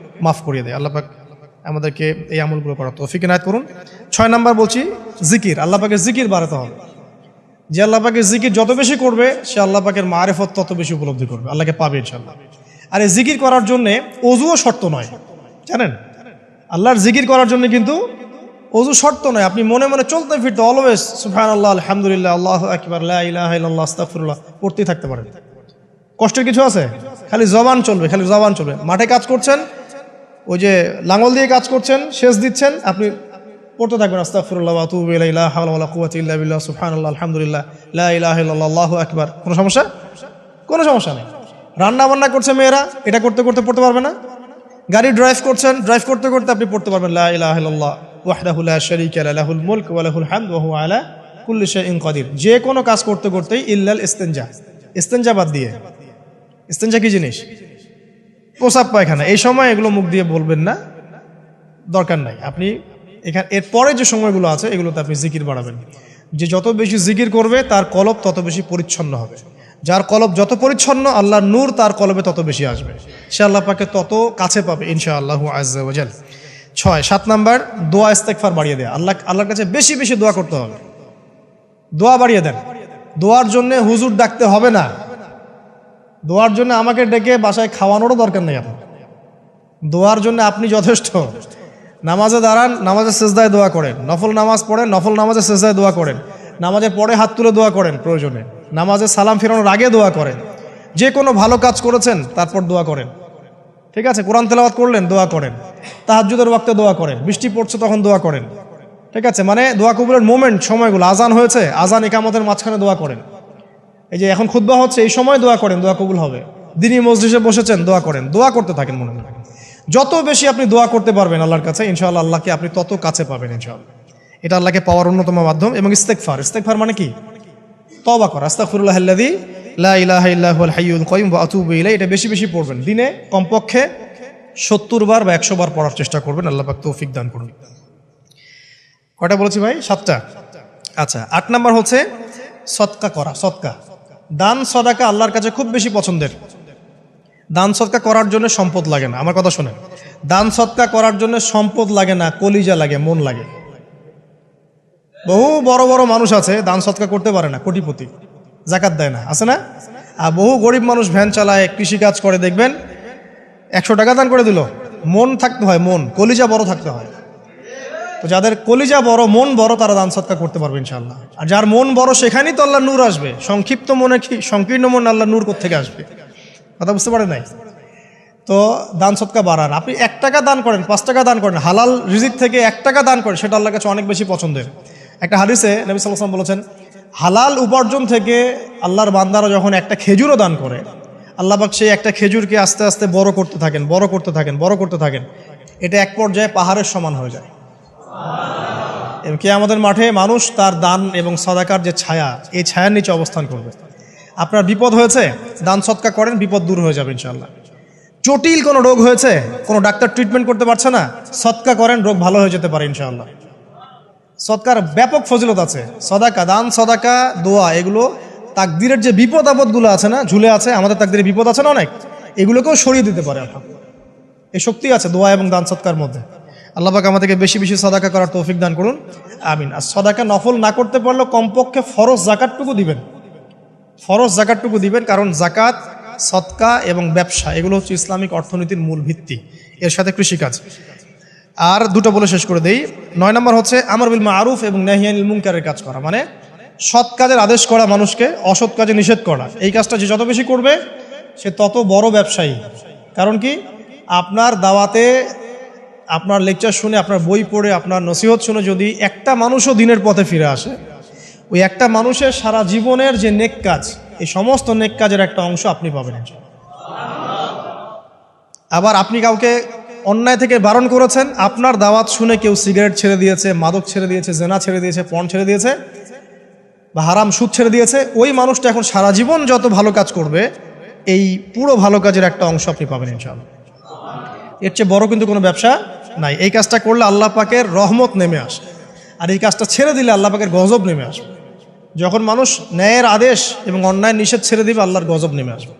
মাফ করিয়ে দেয়। আল্লাহ পাক আমাদেরকে এই আমলগুলো করার তৌফিক এনায়েত করুন। 6 নাম্বার বলছি জিকির। আল্লাহ পাকের জিকির বাড়াতে হবে। যে আল্লাহ পাকের জিকির যত বেশি করবে, সে আল্লাহ পাকের মারিফত তত বেশি উপলব্ধি করবে, আল্লাহকে পাবে ইনশাআল্লাহ। আর এই জিকির করার জন্য ওযুও শর্ত নয়, জানেন? আল্লাহর জিকির করার জন্য কিন্তু ওযু শর্ত নয়। আপনি মনে মনে চলতে ফিরতে অলওয়েজ সুবহানাল্লাহ, আলহামদুলিল্লাহ, আল্লাহু আকবার, লা ইলাহা ইল্লাল্লাহ, আস্তাগফিরুল্লাহ পড়তেই থাকতে পারেন। কষ্টের কিছু আছে? খালি জবান চলবে, খালি জবান চলবে। মাঠে কাজ করছেন, ওই যে লাঙল দিয়ে কাজ করছেন, সেচ দিচ্ছেন, আপনি পড়তে থাকবেন আস্তাগফিরুল্লাহ ওয়া আতুবু ইলাইহি, লা হাওলা ওয়ালা কুওয়াতা ইল্লা বিল্লাহ, সুবহানাল্লাহ, আলহামদুলিল্লাহ, লা ইলাহা ইল্লাল্লাহ, আল্লাহু আকবার। কোনো সমস্যা? কোনো সমস্যা নেই। রান্না বান্না করছে মেয়েরা, এটা করতে করতে পড়তে পারবে না? গাড়ি ড্রাইভ করছেন, ড্রাইভ করতে করতে আপনি পড়তে পারবেন লা ইলাহা ইল্লাল্লাহ ওয়াহদাহু লা শারীকা লাহু, লাহুল মুলক ওয়া লাহুল হামদ ওয়া হুয়া আলা কুল্লি শাইইন কাদির। যে কোনো কাজ করতে করতেই ইল্লাল ইস্তিনজা, ইস্তিনজা বাদ দিয়ে। ইস্তিনজা কি জিনিস? প্রসাব পায়খানা। এই সময় এগুলো মুখ দিয়ে বলবেন না, দরকার নাই। আপনি এখানে এরপরে যে সময়গুলো আছে এগুলোতে আপনি জিকির বাড়াবেন। যে যত বেশি জিকির করবে তার কলব তত বেশি পরিচ্ছন্ন হবে। যার কলব যত পরিচ্ছন্ন, আল্লাহর নূর তার কলবে তত বেশি আসবে, সে আল্লাহ পাকে তত কাছে পাবে ইনশাআল্লাহু আজ্জা ওয়া জাল। 7 নাম্বার দোয়া ইস্তেগফার বাড়িয়ে দেয়া। আল্লাহর কাছে বেশি বেশি দোয়া করতে হবে। দোয়া বাড়িয়ে দেন। দোয়ার জন্য হুজুর ডাকতে হবে না, দোয়ার জন্য আমাকে ডেকে বাসায় খাওয়ানোরও দরকার নেই আপনার। দোয়ার জন্য আপনি যথেষ্ট। নামাজে দাঁড়ান, নামাজে সেজদায় দোয়া করেন, নফল নামাজ পড়েন, নফল নামাজে সেজদায় দোয়া করেন, নামাজের পরে হাত তুলে দোয়া করেন, প্রয়োজনে নামাজে সালাম ফেরানোর আগে দোয়া করেন, যে কোনো ভালো কাজ করেছেন তারপর দোয়া করেন, ঠিক আছে? কোরআন তেলাওয়াত করলেন, দোয়া করেন, তাহাজ্জুদের ওয়াক্তে দোয়া করেন, বৃষ্টি পড়ছে তখন দোয়া করেন, ঠিক আছে? মানে দোয়া কবুলের মোমেন্ট, সময়গুলো, আজান হয়েছে, আজান ইকামতের মাঝখানে দোয়া করেন, এই যে এখন খুতবা হচ্ছে এই সময় দোয়া করেন, দোয়া কবুল হবে। দিনী মজলিসে বসেছেন, দোয়া করেন, দোয়া করতে থাকেন মনে মনে। যত বেশি আপনি দোয়া করতে পারবেন আল্লাহর কাছে, ইনশাআল্লাহ আল্লাহকে আপনি তত কাছে পাবেন ইনশাআল্লাহ। এটা আল্লাহকে পাওয়ার অন্যতম মাধ্যম। এবং ইস্তেগফার, ইস্তেগফার মানে কি? তওবা করা। আস্তাগফিরুল্লাহাল্লাযী লা ইলাহা ইল্লা হুয়াল হাইয়ুল কাইয়ুম ওয়া আতুবু ইলাইহি। এটা বেশি বেশি পড়বেন, দিনে কমপক্ষে 70 বার বা 100 বার পড়ার চেষ্টা করবেন। আল্লাহ পাক তৌফিক দান করুন। কয়টা বলেছি ভাই? 7টা। আচ্ছা, 8 নাম্বার হচ্ছে সদকা করা। সদকা, দান সদাকা আল্লাহর কাছে খুব বেশি পছন্দের। দান সদকা করার জন্য সম্পদ লাগে না, আমার কথা শোনেন। দান সদকা করার জন্য সম্পদ লাগে না, কলিজা লাগে, মন লাগে। বহু বড় বড় মানুষ আছে দান সদকা করতে পারে না, কোটিপতি, জাকাত দেয় না, আছে না? আর বহু গরিব মানুষ ভ্যান চালায়, কৃষিকাজ করে, দেখবেন 100 টাকা দান করে দিল। মন থাকতে হয়, মন, কলিজা বড় থাকতে হয়। তো যাদের কলিজা বড়, মন বড়, তারা দান সদকা করতে পারবে ইনশাআল্লাহ। আর যার মন বড়, সেখানেই তো আল্লাহ নূর আসবে। সংক্ষিপ্ত মনে সংকীর্ণ মন, আল্লাহ নূর কোত্থেকে আসবে? কথা বুঝতে পারেন নাই? তো দান সদকা বাড়ান। আপনি 1 টাকা দান করেন, 5 টাকা দান করেন, হালাল রিজিক থেকে 1 টাকা দান করেন, সেটা আল্লাহর কাছে অনেক বেশি পছন্দের। একটা হাদিসে নবী সাল্লাল্লাহু আলাইহি ওয়াসাল্লাম বলেছেন, হালাল উপার্জন থেকে আল্লাহর বান্দারা যখন একটা খেজুরও দান করে, আল্লাহ পাক সেই একটা খেজুরকে আস্তে আস্তে বড় করতে থাকেন, বড় করতে থাকেন, বড় করতে থাকেন। এটা এক পর্যায়ে পাহাড়ের সমান হয়ে যায়। এবং কিয়ামতের মাঠে মানুষ তার দান এবং সাদাকার যে ছায়া, এই ছায়ার নিচে অবস্থান করবে। আপনার বিপদ হয়েছে, দান সদকা করেন, বিপদ দূর হয়ে যাবে ইনশাআল্লাহ। জটিল কোনো রোগ হয়েছে, কোনো ডাক্তার ট্রিটমেন্ট করতে পারছে না, সদকা করেন, রোগ ভালো হয়ে যেতে পারে ইনশাআল্লাহ। সদকার ব্যাপক ফজিলত আছে। সদাকা, দান সদাকা, দোয়া, এগুলো তাকদিরের যে বিপদ আপদগুলো আছে না, ঝুলে আছে, আমাদের তাকদিরে বিপদ আছে না অনেক, এগুলোকেও সরিয়ে দিতে পারে। এই শক্তি আছে দোয়া এবং দান সদকার মধ্যে। আল্লাহ পাক আমাদেরকে বেশি বেশি সদাকা করার তৌফিক দান করুন, আমিন। আর সদাকা নফল না করতে পারলেও কমপক্ষে ফরজ জাকাতটুকু দিবেন, ফরজ জাকাতটুকু দিবেন। কারণ জাকাত, সদকা এবং ব্যবসা, এগুলো হচ্ছে ইসলামিক অর্থনীতির মূল ভিত্তি, এর সাথে কৃষিকাজ। আর দুটো বলে শেষ করে দেই। 9 নম্বর হচ্ছে আমর বিল মারুফ এবং নাহি আনিল মুনকারের কাজ করা, মানে সৎ কাজের আদেশ করা, মানুষকে অসৎ কাজে নিষেধ করা। এই কাজটা যে যত বেশি করবে সে তত বড় ব্যবসায়ী। কারণ কি, আপনার দাওয়াতে, আপনার লেকচার শুনে, আপনার বই পড়ে, আপনার নসিহত শুনে যদি একটা মানুষও দিনের পথে ফিরে আসে, ওই একটা মানুষের সারা জীবনের যে নেক কাজ, এই সমস্ত নেক কাজের একটা অংশ আপনি পাবেন। আবার আপনি কাউকে অন্যায় থেকে বারণ করেছেন, আপনার দাওয়াত শুনে কেউ সিগারেট ছেড়ে দিয়েছে, মাদক ছেড়ে দিয়েছে, জেনা ছেড়ে দিয়েছে, পর্ন ছেড়ে দিয়েছে, বা হারাম সুদ ছেড়ে দিয়েছে, ওই মানুষটা এখন সারা জীবন যত ভালো কাজ করবে, এই পুরো ভালো কাজের একটা অংশ আপনি পাবেন ইনশাআল্লাহ। এর চেয়ে বড় কিন্তু কোনো ব্যবসা নাই। এই কাজটা করলে আল্লাহ পাকের রহমত নেমে আসে, আর এই কাজটা ছেড়ে দিলে আল্লাহ পাকের গজব নেমে আসবে। যখন মানুষ ন্যায়ের আদেশ এবং অন্যায় নিষেধ ছেড়ে দিবে, আল্লাহর গজব নেমে আসবে।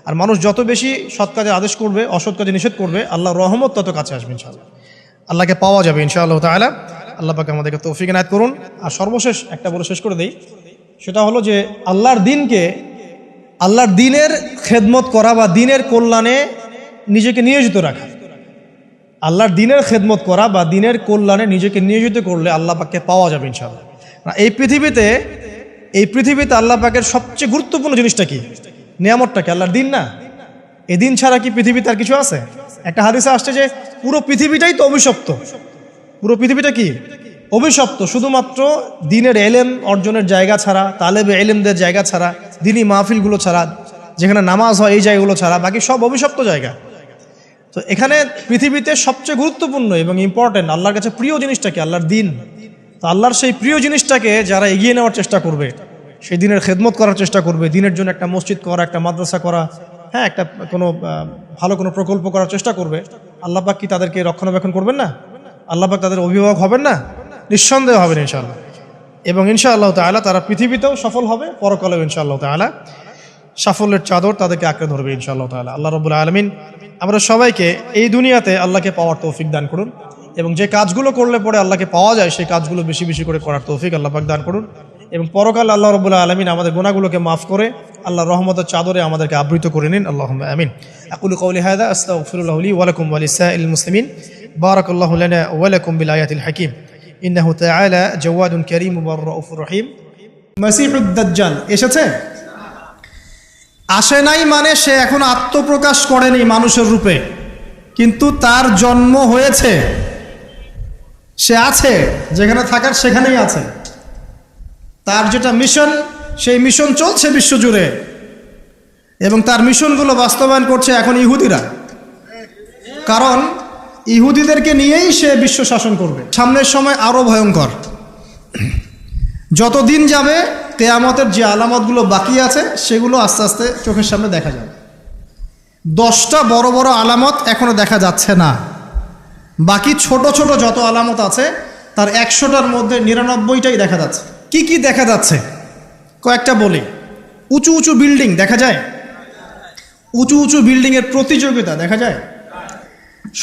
আর মানুষ যত বেশি সৎ কাজে আদেশ করবে, অসৎ কাজে নিষেধ করবে, আল্লাহর রহমত তত কাছে আসবে ইনশাআল্লাহ। আল্লাহকে পাওয়া যাবে ইনশাআল্লাহ তাআলা। আল্লাহ পাক আমাদেরকে তৌফিক এনায়েত করুন। আর সর্বশেষ একটা বলে শেষ করে দেই, সেটা হলো যে আল্লাহর দিনকে, আল্লাহর দিনের খেদমত করা বা দিনের কল্যাণে নিজেকে নিয়োজিত রাখা। আল্লাহর দিনের খেদমত করা বা দিনের কল্যাণে নিজেকে নিয়োজিত করলে আল্লাহ পাককে পাওয়া যাবে ইনশাআল্লাহ। এই পৃথিবীতে আল্লাহ পাকের সবচেয়ে গুরুত্বপূর্ণ জিনিসটা কি? নিয়ামতটা কি? আল্লাহর দিন না? এই দিন ছাড়া কি পৃথিবীতে আর কিছু আছে? একটা হাদিসে আসছে যে পুরো পৃথিবীটাই তো অভিশপ্ত। পুরো পৃথিবীটা কি? অভিশপ্ত। শুধুমাত্র দিনের এলেম অর্জনের জায়গা ছাড়া, তালেবে এলেমদের জায়গা ছাড়া, দিনী মাহফিলগুলো ছাড়া, যেখানে নামাজ হয় এই জায়গাগুলো ছাড়া বাকি সব অভিশপ্ত জায়গা। তো এখানে পৃথিবীতে সবচেয়ে গুরুত্বপূর্ণ এবং ইম্পর্টেন্ট, আল্লাহর কাছে প্রিয় জিনিসটা কি? আল্লাহর দিন। তো আল্লাহর সেই প্রিয় জিনিসটাকে যারা এগিয়ে নেওয়ার চেষ্টা করবে, সেই দিনের খেদমত করার চেষ্টা করবে, দিনের জন্য একটা মসজিদ করা, একটা মাদ্রাসা করা, হ্যাঁ, একটা কোনো ভালো কোনো প্রকল্প করার চেষ্টা করবে, আল্লাহ পাক কি তাদেরকে রক্ষণাবেক্ষণ করবেন না? আল্লাহ পাক তাদের অভিভাবক হবেন না? নিঃসন্দেহে হবেন ইনশাআল্লাহ। এবং ইনশাআল্লাহ তাআলা তারা পৃথিবীতেও সফল হবে, পরকালেও ইনশাআল্লাহ তাআলা সাফল্যের চাদর তাদেরকে আঁকড়ে ধরবে ইনশাআল্লাহ তাআলা। আল্লাহ রাব্বুল আলামিন আমরা সবাইকে এই দুনিয়াতে আল্লাহকে পাওয়ার তৌফিক দান করুন, এবং যে কাজগুলো করলে পরে আল্লাহকে পাওয়া যায় সেই কাজগুলো বেশি বেশি করে করার তৌফিক আল্লাহ পাক দান করুন। এবং পরকাল আল্লাহ রাব্বুল আলামিন আমাদের গুনাহগুলোকে মাফ করে আল্লাহর রহমতের চাদরে আমাদেরকে আবৃত করে নিন। আল্লাহুম্মা আমিন। আকুলু কওলি হাযা আস্তাগফিরুল্লাহ লি ওয়া লাকুম ওয়া লিসাইরিল মুসলিমিন। বারাকাল্লাহু লানা ওয়া লাকুম বিল আয়াতিল হাকীম। ইন্নাহু তাআলা জাওয়াদুন কারীম ওয়া রাউফুর রহিম। মাসীহুদ দাজ্জাল এসেছে, আসে নাই মানে সে এখন আত্মপ্রকাশ করেনি মানুষের রূপে, কিন্তু তার জন্ম হয়েছে, সে আছে, যেখানে থাকার সেখানেই আছে। তার যেটা মিশন, সেই মিশন চলছে বিশ্বজুড়ে এবং তার মিশনগুলো বাস্তবায়ন করছে এখন ইহুদিরা। কারণ ইহুদিদেরকে নিয়েই সে বিশ্ব শাসন করবে। সামনের সময় আরও ভয়ঙ্কর। যত দিন যাবে কিয়ামতের যে আলামতগুলো বাকি আছে সেগুলো আস্তে আস্তে চোখের সামনে দেখা যাবে। 10টা বড় বড় আলামত এখনো দেখা যাচ্ছে না, বাকি ছোট ছোট যত আলামত আছে তার 100টার মধ্যে 99টাই দেখা যাচ্ছে। কি কি দেখা যাচ্ছে কয়েকটা বলি। উঁচু উঁচু বিল্ডিং দেখা যায়, উঁচু উঁচু বিল্ডিংয়ের প্রতিযোগিতা দেখা যায়।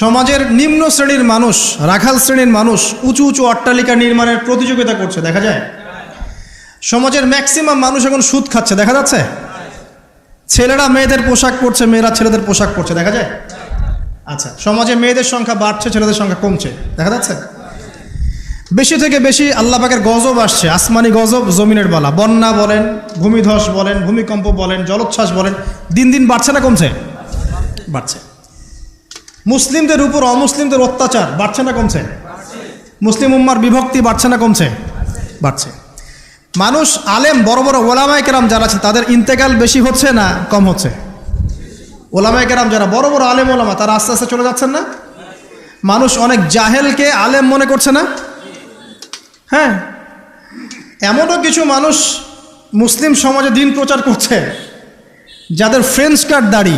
সমাজের নিম্ন শ্রেণীর মানুষ, রাখাল শ্রেণীর মানুষ উঁচু উঁচু অট্টালিকা নির্মাণের প্রতিযোগিতা করছে দেখা যায়। সমাজের ম্যাক্সিমাম মানুষ এখন সুদ খাচ্ছে দেখা যাচ্ছে। ছেলেরা মেয়েদের পোশাক পরছে, মেয়েরা ছেলেদের পোশাক পরছে দেখা যায়। আচ্ছা, সমাজে মেয়েদের সংখ্যা বাড়ছে, ছেলেদের সংখ্যা কমছে দেখা যাচ্ছে। বেশি থেকে বেশি আল্লাহ পাকের গজব আসছে, আসমানি গজব, জমিনের বালা, বন্যা বলেন, ভূমিধস বলেন, ভূমিকম্প বলেন, জলোচ্ছ্বাস বলেন, দিন দিন বাড়ছে না কমছে? বাড়ছে। মুসলিমদের উপর অমুসলিমদের অত্যাচার বাড়ছে না কমছে? মুসলিম উম্মার বিভক্তি বাড়ছে না কমছে? বাড়ছে। মানুষ আলেম, বড় বড় ওলামায়ে কেরাম যারা আছে তাদের ইন্তেকাল বেশি হচ্ছে না কম হচ্ছে? ওলামায়ে কেরাম যারা বড় বড় আলেম ওলামা তারা আস্তে আস্তে চলে যাচ্ছেন না? মানুষ অনেক জাহেলকে আলেম মনে করছে না? হ্যাঁ, এমনও কিছু মানুষ মুসলিম সমাজে দিন প্রচার করছে যাদের ফ্রেঞ্চ কাট দাড়ি।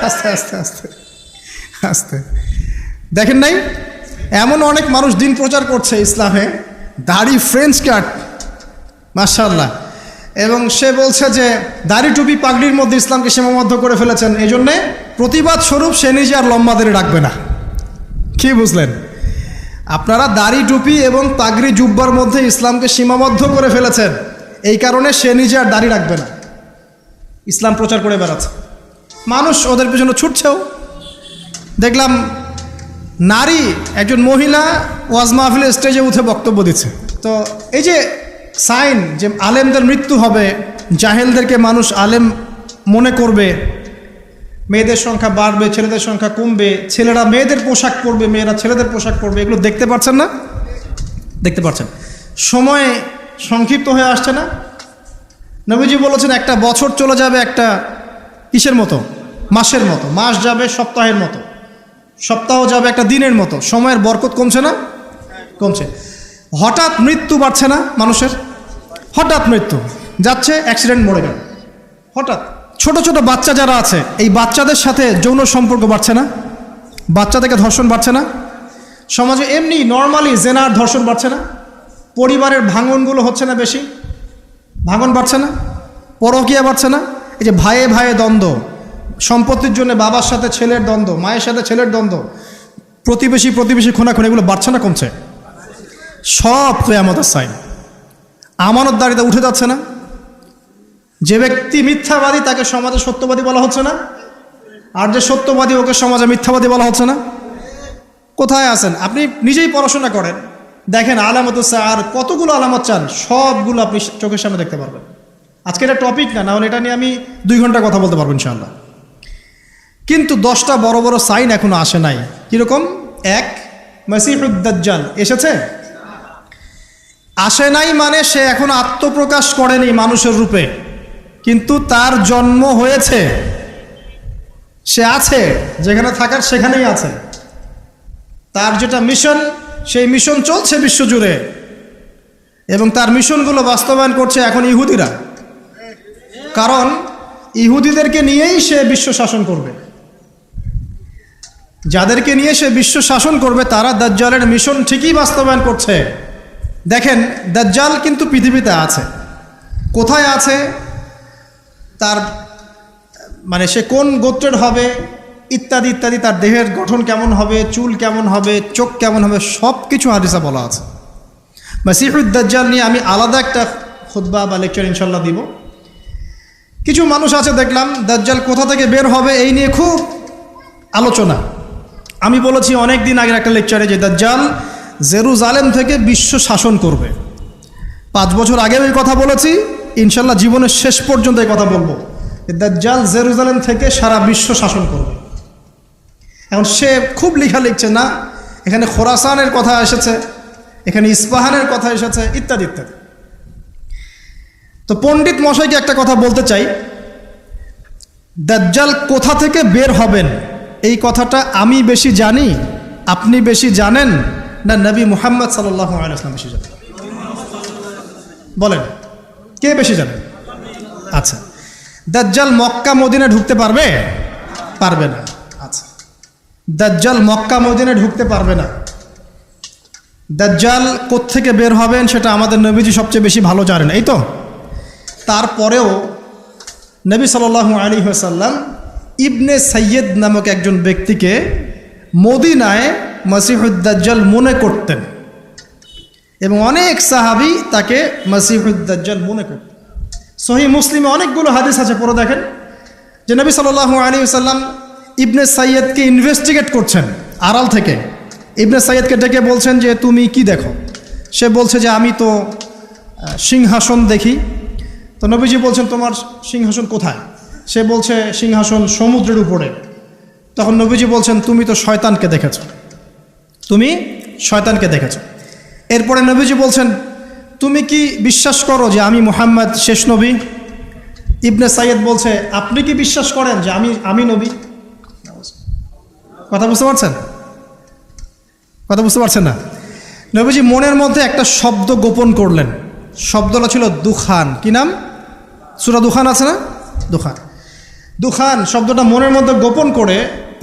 আস্তে আস্তে আস্তে আস্তে দেখেন নাই, এমন অনেক মানুষ দিন প্রচার করছে ইসলামে, দাড়ি ফ্রেঞ্চ কাট, মাশাআল্লাহ। এবং সে বলছে যে দাড়ি টুপি পাগড়ির মধ্যে ইসলামকে সীমাবদ্ধ করে ফেলেছেন, এই জন্যে প্রতিবাদ স্বরূপ সে নিজে আর লম্বা দাড়ি রাখবে না। কি বুঝলেন? আপনারা দাড়ি টুপি এবং পাগড়ি জুব্বার মধ্যে ইসলামকে সীমাবদ্ধ করে ফেলেছেন, এই কারণে সে নিজে আর দাড়ি রাখবে না, ইসলাম প্রচার করে বেড়াচ্ছে। মানুষ ওদের পেছনে ছুটছেও। দেখলাম নারী একজন মহিলা ওয়াজ মাহফিলের স্টেজে উঠে বক্তব্য দিচ্ছে। তো এই যে সাইন যে আলেমদের মৃত্যু হবে, জাহেলদেরকে মানুষ আলেম মনে করবে, মেয়েদের সংখ্যা বাড়বে, ছেলেদের সংখ্যা কমবে, ছেলেরা মেয়েদের পোশাক পরবে, মেয়েরা ছেলেদের পোশাক পরবে, এগুলো দেখতে পাচ্ছেন না? দেখতে পাচ্ছেন। সময় সংক্ষিপ্ত হয়ে আসছে না? নবীজি বলেছেন একটা বছর চলে যাবে একটা কিসের মতো? মাসের মতো। মাস যাবে সপ্তাহের মতো, সপ্তাহ যাবে একটা দিনের মতো। সময়ের বরকত কমছে না? কমছে। হঠাৎ মৃত্যু বাড়ছে না মানুষের? হঠাৎ মৃত্যু যাচ্ছে, অ্যাক্সিডেন্ট, মরে গেল হঠাৎ। ছোট ছোট বাচ্চা যারা আছে, এই বাচ্চাদের সাথে যৌন সম্পর্ক বাড়ছে না? বাচ্চা থেকে ধর্ষণ বাড়ছে না? সমাজে এমনি নর্মালি জেনার ধর্ষণ বাড়ছে না? পরিবারের ভাঙনগুলো হচ্ছে না বেশি? ভাঙন বাড়ছে না? পরকীয়া বাড়ছে না? এই যে ভাইয়ে ভাইয়ে দ্বন্দ্ব, সম্পত্তির জন্য বাবার সাথে ছেলের দ্বন্দ্ব, মায়ের সাথে ছেলের দ্বন্দ্ব, প্রতিবেশী প্রতিবেশী খুনাখুনি, এগুলো বাড়ছে না কমছে? সব কিয়ামতের সাইন। আমানতদারিতা উঠে যাচ্ছে না? যে ব্যক্তি মিথ্যাবাদী তাকে সমাজে সত্যবাদী বলা হচ্ছে না? আর যে সত্যবাদী ওকে সমাজে মিথ্যাবাদী বলা হচ্ছে না? কোথায় আছেন? আপনি নিজেই পড়াশোনা করেন, দেখেন আলামত আর কতগুলো আলামত চান, সবগুলো আপনি চোখের সামনে দেখতে পারবেন। আজকে এটা টপিক না, নাহলে এটা নিয়ে আমি 2 ঘন্টা কথা বলতে পারবো ইনশাআল্লাহ। কিন্তু 10টা বড় বড় সাইন এখনো আসে নাই। কিরকম? 1, মাসীহুদ দাজ্জাল এসেছে, আসে নাই মানে সে এখন আত্মপ্রকাশ করেনি মানুষের রূপে, কিন্তু তার জন্ম হয়েছে, সে আছে, যেখানে থাকার সেখানেই আছে। তার যেটা মিশন, সেই মিশন চলছে বিশ্বজুড়ে এবং তার মিশনগুলো বাস্তবায়ন করছে এখন ইহুদিরা। কারণ ইহুদিদেরকে নিয়েই সে বিশ্ব শাসন করবে। যাদেরকে নিয়ে সে বিশ্ব শাসন করবে তারা দাজ্জালের মিশন ঠিকই বাস্তবায়ন করছে। দেখেন, দাজ্জাল কিন্তু পৃথিবীতে আছে। কোথায় আছে, তার মানে সে কোন গোত্রের হবে ইত্যাদি ইত্যাদি, তার দেহের গঠন কেমন হবে, চুল কেমন হবে, চোখ কেমন হবে, সব কিছু হাদিসে বলা আছে। মাসিহুদ দাজ্জাল নিয়ে আমি আলাদা একটা খুতবা বা লেকচার ইনশাল্লাহ দিব। কিছু মানুষ আছে দেখলাম দাজ্জাল কোথা থেকে বের হবে এই নিয়ে খুব আলোচনা। আমি বলেছি অনেক দিন আগের একটা লেকচারে যে দাজ্জাল জেরুজালেম থেকে বিশ্ব শাসন করবে। 5 বছর আগেও এই কথা বলেছি, ইনশাল্লাহ জীবনের শেষ পর্যন্ত এই কথা বলবো। দাজ্জাল জেরুজালেম থেকে সারা বিশ্ব শাসন করবে। এখন সে খুব লেখা লিখছে না, এখানে খোরাসানের কথা এসেছে, এখানে ইস্পাহানের কথা এসেছে, ইত্যাদি ইত্যাদি। তো পণ্ডিত মশাইকে একটা কথা বলতে চাই, দাজ্জাল কোথা থেকে বের হবেন এই কথাটা আমি বেশি জানি, আপনি বেশি জানেন, না নবী মুহাম্মদ সাল্লাল্লাহু আলাইহি ওয়াসাল্লাম বেশি জানেন? বলেন কে বেশি জানেন? আচ্ছা, দাজ্জাল মক্কা মদিনায় ঢুকতে পারবে? পারবে না। আচ্ছা, দাজ্জাল মক্কা মদিনায় ঢুকতে পারবে না। দাজ্জাল কোত্থেকে বের হবেন সেটা আমাদের নবীজি সবচেয়ে বেশি ভালো জানেন, এই তো। তারপরেও নবী সাল্লাল্লাহু আলাইহি ওয়াসাল্লাম ইবনে সাইয়্যিদ নামক একজন ব্যক্তিকে মদিনায় মসিহুদ দাজ্জাল মনে করতেন এবং অনেক সাহাবী তাকে মসিহুদ দাজ্জাল মনে করতেন। সহিহ মুসলিমে অনেকগুলো হাদিস আছে, পড়ে দেখেন যে নবী সাল্লাল্লাহু আলাইহি ওয়াসাল্লাম ইবনে সাইয়্যিদকে ইনভেস্টিগেট করছেন আড়াল থেকে। ইবনে সাইয়্যিদকে ডেকে বলছেন যে তুমি কি দেখো? সে বলছে যে আমি তো সিংহাসন দেখি। তো নবীজি বলছেন তোমার সিংহাসন কোথায়? সে বলছে সিংহাসন সমুদ্রের উপরে। তখন নবীজি বলছেন তুমি তো শয়তানকে দেখেছ, তুমি শয়তানকে দেখেছ। এরপরে নবীজি বলছেন তুমি কি বিশ্বাস করো যে আমি মুহাম্মদ শেষ নবী? ইবনে সাইয়্যিদ বলছে আপনি কি বিশ্বাস করেন যে আমি নবী? কথা বুঝতে পারছেন? কথা বুঝতে পারছেন না? নবীজি মনের মধ্যে একটা শব্দ গোপন করলেন। শব্দটা ছিল দুখান। কি নাম? সূরা দুখান আছে না? দুখান। দুখান শব্দটা মনের মধ্যে গোপন করে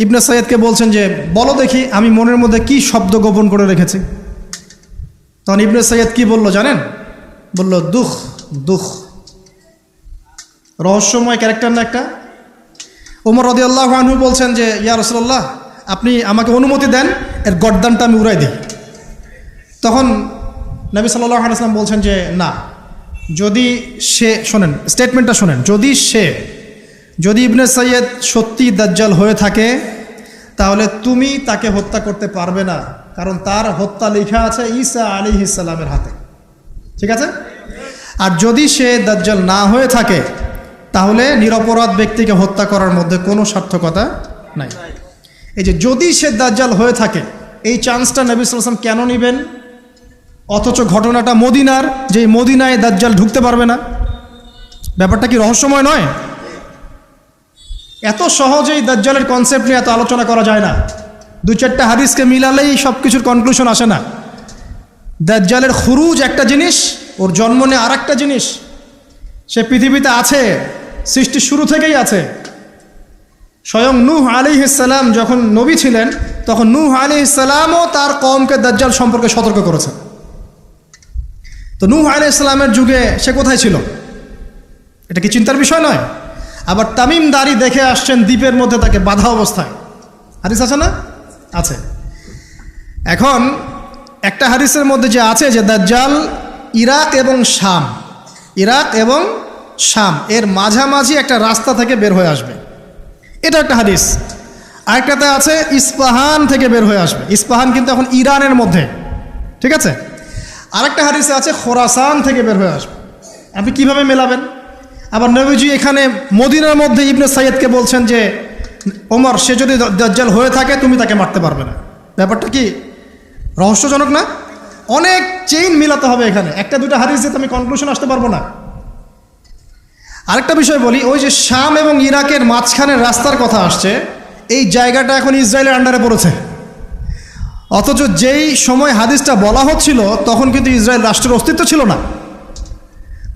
ইবনে সাইয়্যিদকে বলছেন যে বলো দেখি আমি মনের মধ্যে কি শব্দ গোপন করে রেখেছি। তখন ইবনে সাইয়্যিদ কি বলল জানেন? বলল দুখ। দুখ রহস্যময় ক্যারেক্টার না একটা? ওমর রাদিয়াল্লাহু আনহু বলছেন যে ইয়া রাসূলুল্লাহ আপনি আমাকে অনুমতি দেন, এর গর্দানটা আমি উড়াই দিই। তখন নবী সাল্লাল্লাহু আলাইহি ওয়াসাল্লাম বলছেন যে না, যদি সে, শোনেন স্টেটমেন্টটা শোনেন, যদি ইবনে সাইয়্যিদ সত্যি দাজ্জাল হয়ে থাকে তাহলে তুমি তাকে হত্যা করতে পারবে না, কারণ তার হত্যা লেখা আছে ঈসা আলাইহিস সালামের হাতে। ঠিক আছে? আর যদি সে দাজ্জাল না হয়ে থাকে তাহলে নিরপরাধ ব্যক্তিকে হত্যা করার মধ্যে কোনো সার্থকতা নাই। এই যে যদি সে দাজ্জাল হয়ে থাকে, এই চান্সটা নবী সাল্লাল্লাহু আলাইহি ওয়াসাল্লাম কেন নেবেন? অথচ ঘটনাটা মদিনার, যে মদিনায় দাজ্জাল ঢুকতে পারবে না। ব্যাপারটা কি রহস্যময় নয়? এত সহজেই দাজ্জালের কনসেপ্ট নিয়ে এত আলোচনা করা যায় না। 2-4টা হাদিসকে মিলালেই সব কিছুর কনক্লুশন আসে না। দাজ্জালের খুরুজ একটা জিনিস, ওর জন্ম নিয়ে আর একটা জিনিস। সে পৃথিবীতে আছে, সৃষ্টির শুরু থেকেই আছে। স্বয়ং নূহ আলাইহিস সালাম যখন নবী ছিলেন তখন নূহ আলাইহিস সালামও তার কওমকে দাজ্জাল সম্পর্কে সতর্ক করেছেন। তো নূহ আলাইহিস সালামের যুগে সে কোথায় ছিল? এটা কি চিন্তার বিষয় নয়? আবার তামিম দাড়ি দেখে আসছেন দ্বীপের মধ্যে তাকে বাধা অবস্থায়। হাদিস আছে না? আছে। এখন একটা হাদিসের মধ্যে যে আছে যে দাজ্জাল ইরাক এবং শাম এর মাঝামাঝি একটা রাস্তা থেকে বের হয়ে আসবে, এটা একটা হাদিস। আরেকটাতে আছে ইস্পাহান থেকে বের হয়ে আসবে। ইস্পাহান কিন্তু এখন ইরানের মধ্যে, ঠিক আছে? আরেকটা হাদিসে আছে খোরাসান থেকে বের হয়ে আসবে। আপনি কিভাবে মেলাবেন? আবার নবীজি এখানে মদিনার মধ্যে ইবনে সাইয়্যিদকে বলছেন যে ওমর সে যদি দাজ্জাল হয়ে থাকে তুমি তাকে মারতে পারবে না। ব্যাপারটা কি রহস্যজনক না? অনেক চেইন মিলাতে হবে এখানে, একটা দুটা হাদিস দিয়ে আমি কনক্লুশন আসতে পারবো না। আরেকটা বিষয় বলি, ওই যে শাম এবং ইরাকের মাঝখানের রাস্তার কথা আসছে, এই জায়গাটা এখন ইসরায়েলের আন্ডারে পড়েছে। অথচ যেই সময় হাদিসটা বলা হচ্ছিল তখন কিন্তু ইসরায়েল রাষ্ট্রের অস্তিত্ব ছিল না।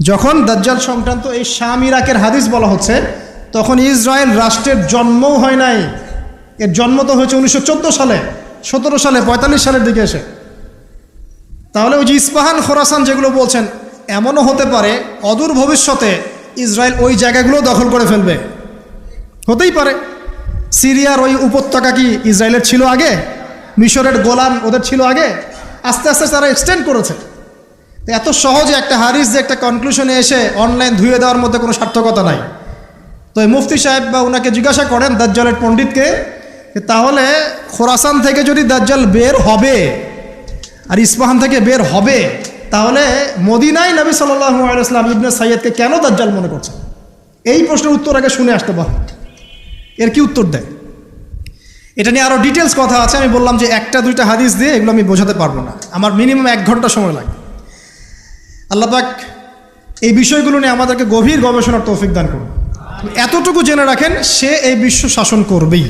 যখন দাজ্জাল সংক্রান্ত এই শাম ইরাকের হাদিস বলা হচ্ছে তখন ইসরায়েল রাষ্ট্রের জন্মও হয় নাই। এর জন্ম তো হয়েছে 1914 সালে, 17 সালে, 45 সালের দিকে এসে। তাহলে ওই যে ইস্পাহান খোরাসান যেগুলো বলছেন, এমনও হতে পারে অদূর ভবিষ্যতে ইসরায়েল ওই জায়গাগুলো দখল করে ফেলবে, হতেই পারে। সিরিয়ার ওই উপত্যকা কি ইসরায়েলের ছিল আগে? মিশরের গোলান ওদের ছিল আগে? আস্তে আস্তে তারা এক্সটেন্ড করেছে। এত সহজে একটা হাদিস যে একটা কনক্লুশনে এসে অনলাইন ধুয়ে দেওয়ার মধ্যে কোনো সার্থকতা নাই। তো এই মুফতি সাহেব বা ওনাকে জিজ্ঞাসা করেন দাজ্জালের পণ্ডিতকে, তাহলে খোরাসান থেকে যদি দাজ্জাল বের হবে আর ইস্পাহান থেকে বের হবে, তাহলে মদিনায় নবী সাল্লাল্লাহু আলাইহি ওয়াসাল্লাম ইবনে সাইয়্যদকে কেন দাজ্জাল মনে করছেন? এই প্রশ্নের উত্তর আগে শুনে আসতে পারেন, এর কি উত্তর দেয়। এটা নিয়ে আরও ডিটেলস কথা আছে, আমি বললাম যে একটা দুইটা হাদিস দিয়ে এগুলো আমি বোঝাতে পারবো না, আমার মিনিমাম 1 ঘন্টা সময় লাগবে। আল্লাহ পাক এই বিষয়গুলো নিয়ে আমাদেরকে গভীর গবেষণার তৌফিক দান করুন। এতটুকু জেনে রাখেন, সে এই বিশ্ব শাসন করবেই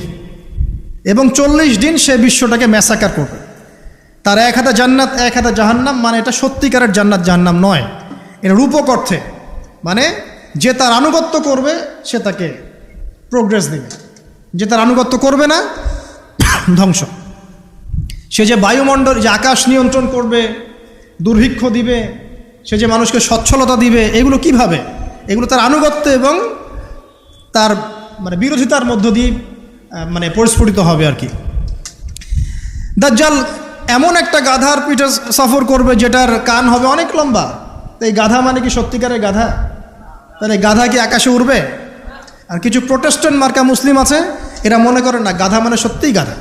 এবং 40 দিন সে বিশ্বটাকে ম্যাসাকার করবে। তার 1 হাতে জান্নাত 1 হাতে জাহান্নাম, মানে এটা সত্যিকারের জান্নাত জাহান্নাম নয়, এটা রূপক অর্থে, মানে যে তার আনুগত্য করবে সে তাকে প্রোগ্রেস দিবে, যে তার আনুগত্য করবে না ধ্বংস। সে যে বায়ুমণ্ডল, যে আকাশ নিয়ন্ত্রণ করবে, দুর্ভিক্ষ দিবে, সে যে মানুষকে সচ্ছলতা দিবে, এগুলো কিভাবে? এগুলো তার আনুগত্য এবং তার মানে বিরোধিতার মধ্য দিয়ে মানে পরিস্ফুটিত হবে আর কি। দাজ্জাল এমন একটা গাধার পিঠে সফর করবে যেটার কান হবে অনেক লম্বা। তো এই গাধা মানে কি সত্যিকারের গাধা? তাহলে গাধা কি আকাশে উড়বে? আর কিছু প্রোটেস্ট্যান্ট মার্কা মুসলিম আছে, এরা মনে করে না গাধা মানে সত্যিই গাধা।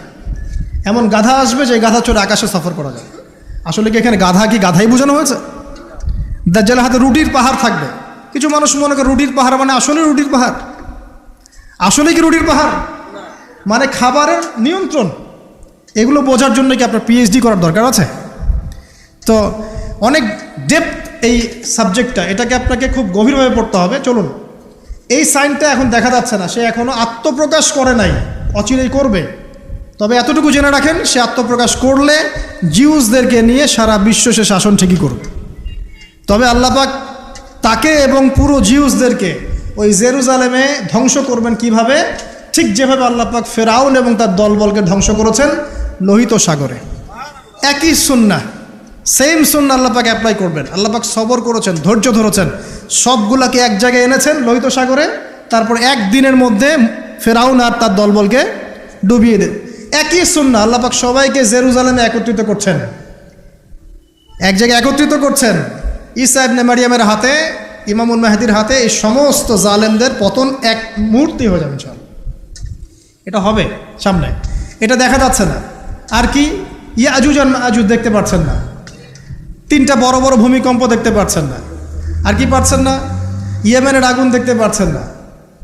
এমন গাধা আসবে যে গাধা চড়ে আকাশে সফর করা যায়। আসলে কি এখানে গাধা কি গাধাই বোঝানো হয়েছে? দাজ্জালের হাতে রুটির পাহাড় থাকবে। কিছু মানুষ মনে করে রুটির পাহাড় মানে আসলে রুটির পাহাড়। আসলে কি রুটির পাহাড় মানে খাবারের নিয়ন্ত্রণ? এগুলো বোঝার জন্য কি আপনার পিএইচডি করার দরকার আছে? তো অনেক ডেপথ এই সাবজেক্টটা, এটাকে আপনাকে খুব গভীরভাবে পড়তে হবে। চলুন, এই সাইনটা এখন দেখা যাচ্ছে না, সে এখনও আত্মপ্রকাশ করে নাই, অচিরেই করবে। তবে এতটুকু জেনে রাখেন, সে আত্মপ্রকাশ করলে জিউসদেরকে নিয়ে সারা বিশ্ব সে শাসন ঠিকই করবে। তবে আল্লাহ পাক তাকে এবং পুরো জিউসদেরকে ওই জেরুজালেমে ধ্বংস করবেন কিভাবে? ঠিক যেভাবে আল্লাহ পাক ফেরাউন এবং তার দলবলকে ধ্বংস করেছেন লোহিত সাগরে। একই সুন্নাহ, সেম সুন্নাহ আল্লাহ পাক অ্যাপ্লাই করবেন। আল্লাহ পাক সবর করেছেন, ধৈর্য ধরেছেন, সবগুলাকে এক জায়গায় এনেছেন লোহিত সাগরে, তারপর 1 দিনের মধ্যে ফেরাউন আর তার দলবলকে ডুবিয়ে দেন। একই সুন্নাহ আল্লাহ পাক সবাইকে জেরুজালেমে একত্রিত করছেন, এক জায়গায় একত্রিত করছেন। ঈসা ইবনে মারিয়ামের হাতে, ইমামুল মাহদির হাতে এই সমস্ত জালেমদের পতন এক মুহূর্তেই হয়ে যাবে ইনশাআল্লাহ। এটা হবে সামনে, এটা দেখা যাচ্ছে না। আর কি? ইয়াজুজ আর মাজুজ দেখতে পাচ্ছেন না, 3টা বড় বড় ভূমিকম্প দেখতে পাচ্ছেন না। আর কি পাচ্ছেন না? ইয়েমেনের আগুন দেখতে পাচ্ছেন না,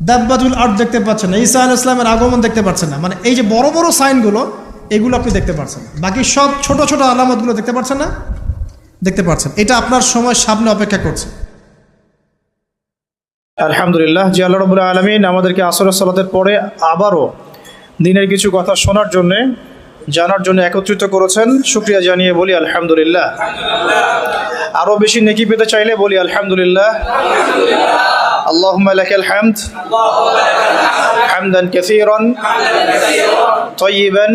দাব্বাতুল আরদ দেখতে পাচ্ছেন না, ঈসা আলাইহিস সালামের আগমন দেখতে পাচ্ছেন না। মানে এই যে বড় বড় সাইনগুলো, এগুলো আপনি দেখতে পাচ্ছেন না। বাকি সব ছোট ছোট আলামতগুলো দেখতে পাচ্ছেন না? দেখতে পাচ্ছেন। এটা আপনার সময় সামনে অপেক্ষা করছে। আলহামদুলিল্লাহ, যে আল্লাহ রাব্বুল আলামিন আমাদেরকে আসরের সালাতের পরে আবারও দিনের কিছু কথা শোনার জন্যে, জানার জন্য একত্রিত করেছেন। শুকরিয়া জানিয়ে বলি আলহামদুলিল্লাহ। আরও বেশি নেকি পেতে চাইলে বলি আলহামদুলিল্লাহ। আল্লাহুম্মা লাকাল হামদ হামদান কাসীরান তাইয়িবান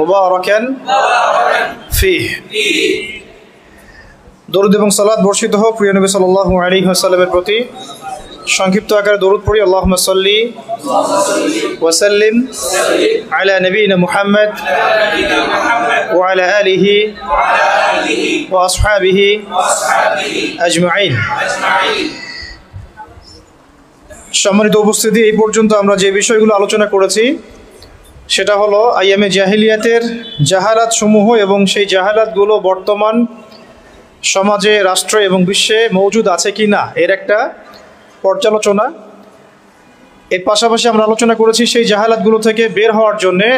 মুবারাকান ফীহ। দরুদ এবং সালাত বর্ষিত হোক প্রিয় নবী সাল্লাল্লাহু আলাইহি ওয়াসাল্লামের প্রতি। সংক্ষিপ্ত আকারে দরুদ পড়ি। আল্লাহুম্মা সাল্লি ওয়া সাল্লিম আলা নবিয়িনা মুহাম্মদ ওয়া আলা আলিহি ওয়া আসহাবিহি আজমাইন। সম্মানিত উপস্থিতি, এই পর্যন্ত আমরা যে বিষয়গুলো আলোচনা করেছি সেটা হলো আইয়ামে জাহিলিয়াতের জাহালাত সমূহ এবং সেই জাহালাতগুলো বর্তমান সমাজে, রাষ্ট্রে এবং বিশ্বে মওজুদ আছে কি না এর একটা পর্যালোচনা। এর পাশাপাশি আমরা আলোচনা করেছি সেই জাহালাতগুলো থেকে বের হওয়ার জন্যে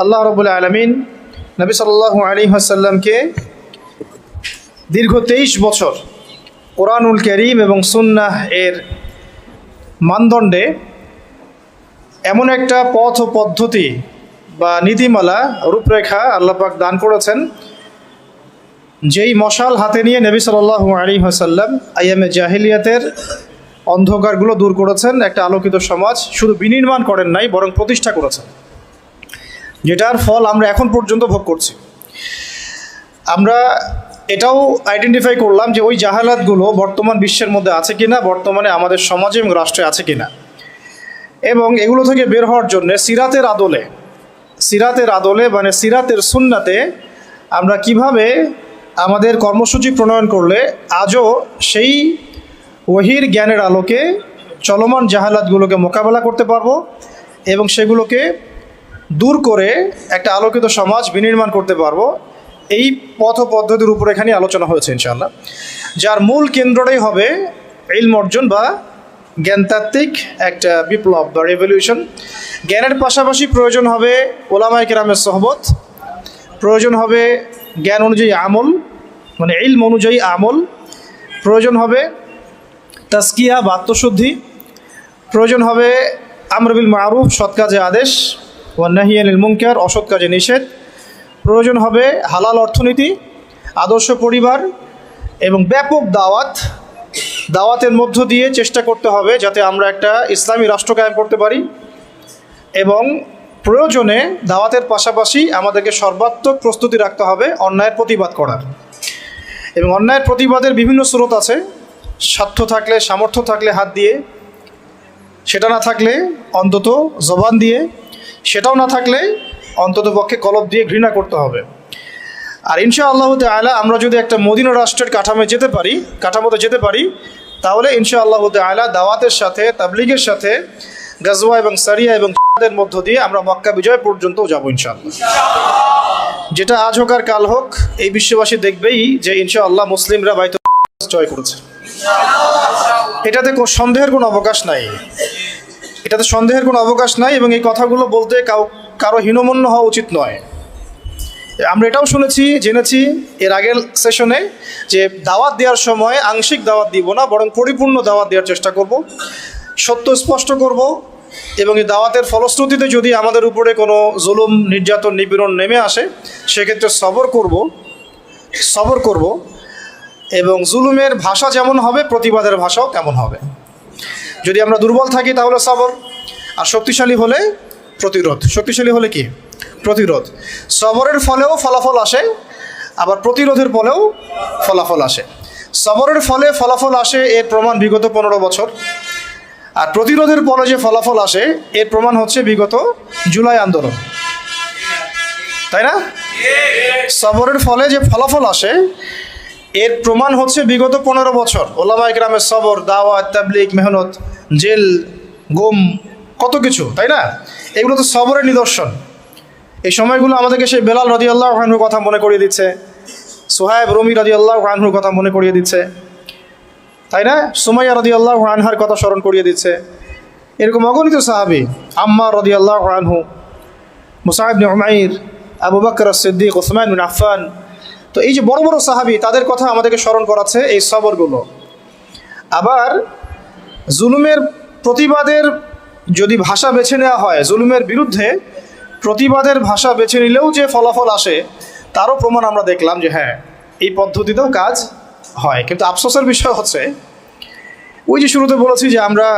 আল্লাহ রাব্বুল আলামিন নবী সাল্লাল্লাহু আলাইহি ওয়াসাল্লামকে দীর্ঘ 23 বছর কোরআনুল কারীম এবং সুন্নাহ এর মানদণ্ডে এমন একটা পথ ও পদ্ধতি বা নীতিমালা, রূপরেখা আল্লাহ পাক দান করেছেন, যেই মশাল হাতে নিয়ে নবী সাল্লাল্লাহু আলাইহি ওয়াসাল্লাম আইয়ামে জাহিলিয়াতের অন্ধকারগুলো দূর করেছেন, একটা আলোকিত সমাজ শুধু বিনির্মাণ করেন নাই, বরং প্রতিষ্ঠা করেছেন, যেটার ফল আমরা এখন পর্যন্ত ভোগ করছি। আমরা এটাও আইডেন্টিফাই করলাম যে ওই জাহালাতগুলো বর্তমান বিশ্বের মধ্যে আছে কিনা, বর্তমানে আমাদের সমাজে এবং রাষ্ট্রে আছে কিনা, এবং এগুলো থেকে বের হওয়ার জন্য সিরাতের আদলে মানে সিরাতের সুন্নাতে আমরা কিভাবে আমাদের কর্মসূচি প্রণয়ন করলে আজও সেই ওহির জ্ঞানের আলোকে চলমান জাহালাতগুলোকে মোকাবেলা করতে পারবো এবং সেগুলোকে দূর করে একটা আলোকিত সমাজ বিনির্মাণ করতে পারবো। এই পথ পদ্ধতির উপর এখানে আলোচনা হয়েছে ইনশাআল্লাহ, যার মূল কেন্দ্রটাই হবে ইলম অর্জন বা জ্ঞানতাত্ত্বিক একটা বিপ্লব বা রেভলিউশন। জ্ঞানের পাশাপাশি প্রয়োজন হবে ওলামায়ে কেরামের সোহবত, প্রয়োজন হবে জ্ঞান অনুযায়ী আমল, মানে ইলম অনুযায়ী আমল, প্রয়োজন হবে তাজকিয়া বা আত্মশুদ্ধি, প্রয়োজন হবে আমর বিল মারুফ সৎ কাজে আদেশ, ওয়া নাহি আনিল মুনকার অসৎ কাজে নিষেধ, প্রয়োজন হবে হালাল অর্থনীতি, আদর্শ পরিবার এবং ব্যাপক দাওয়াতের মধ্য দিয়ে চেষ্টা করতে হবে যাতে আমরা একটা ইসলামী রাষ্ট্র কায়েম করতে পারি। এবং প্রয়োজনে দাওয়াতের পাশাপাশি আমাদেরকে সর্বাত্মক প্রস্তুতি রাখতে হবে অন্যায়ের প্রতিবাদ করার। এবং অন্যায়ের প্রতিবাদের বিভিন্ন স্রোত আছে, স্বার্থ থাকলে, সামর্থ্য থাকলে হাত দিয়ে, সেটা না থাকলে অন্তত জবান দিয়ে, সেটাও না থাকলে অন্তত পক্ষে কলব দিয়ে ঘৃণা করতে হবে। আর ইনশাআল্লাহ তাআলা আমরা যদি একটা মদিনা রাষ্ট্রের কাঠামোতে যেতে পারি তাহলে ইনশাআল্লাহ তাআলা দাওয়াতের সাথে, তাবলীগের সাথে গাজওয়া এবং সারিয়া এবং জিহাদের মধ্য দিয়ে আমরা মক্কা বিজয় পর্যন্ত যাব ইনশাআল্লাহ। যেটা আজ হোক আর কাল হোক, এই বিশ্ববাসী দেখবেই যে ইনশাআল্লাহ মুসলিমরা বাইতুল মাকদিস জয় করেছে। এটাতে সন্দেহের কোনো অবকাশ নাই, এবং এই কথাগুলো বলতে কারো হীনমন্য হওয়া উচিত নয়। আমরা এটাও জেনেছি এর আগের সেশনে যে দাওয়াত দেওয়ার সময় আংশিক দাওয়াত দিব না, বরং পরিপূর্ণ দাওয়াত দেওয়ার চেষ্টা করব, সত্য স্পষ্ট করব। এবং এই দাওয়াতের ফলশ্রুতিতে যদি আমাদের উপরে কোনো জুলুম, নির্যাতন, নিপীড়ন নেমে আসে সেক্ষেত্রে সবর করব। এবং জুলুমের ভাষা যেমন হবে প্রতিবাদের ভাষাও তেমন হবে। যদি আমরা দুর্বল থাকি তাহলে সবর, আর শক্তিশালী হলে প্রতিরোধ। সবরের ফলেও ফলাফল আসে, আবার প্রতিরোধের ফলেও ফলাফল আসে। সবরের ফলে ফলাফল আসে এর প্রমাণ বিগত 15 বছর, আর প্রতিরোধের ফলে যে ফলাফল আসে এর প্রমাণ হচ্ছে বিগত জুলাই আন্দোলন, তাই না? সবরের ফলে যে ফলাফল আসে এর প্রমাণ হচ্ছে বিগত 15 বছর ওলামায়ে কেরামের সবর, দাওয়াত, তাবলীগ, মেহনত, জেল, গুম, কত কিছু, তাই না? এগুলো তো সবরের নিদর্শন। এই সময়গুলো আমাদেরকে সেই বেলাল রাদিয়াল্লাহু আনহুর কথা মনে করিয়ে দিচ্ছে, সুহাইব রুমি রাদিয়াল্লাহু আনহুর কথা মনে করিয়ে দিচ্ছে, তাই না? সুমাইয়া রাদিয়াল্লাহু আনহার কথা স্মরণ করিয়ে দিচ্ছে। এরকম অগণিত সাহাবী, আম্মার রাদিয়াল্লাহু আনহু, মুসআব ইবনে উমাইর, আবু বকর as-সিদ্দিক, উসমান বিন আফফান, তো এই যে বড় বড় সাহাবী, তাদের কথা আমাদেরকে স্মরণ করাচ্ছে এই সবরগুলো। আবার জুলুমের প্রতিবাদের যদি ভাষা বেছে নেওয়া হয়, জুলুমের বিরুদ্ধে প্রতিবাদের ভাষা বেছে নিলেও যে ফলাফল আসে তারও প্রমাণ আমরা দেখলাম যে হ্যাঁ, এই পদ্ধতিতেও কাজ হয়। কিন্তু আফসোসের বিষয় হচ্ছে, ওই যে শুরুতে বলেছি যে আমরা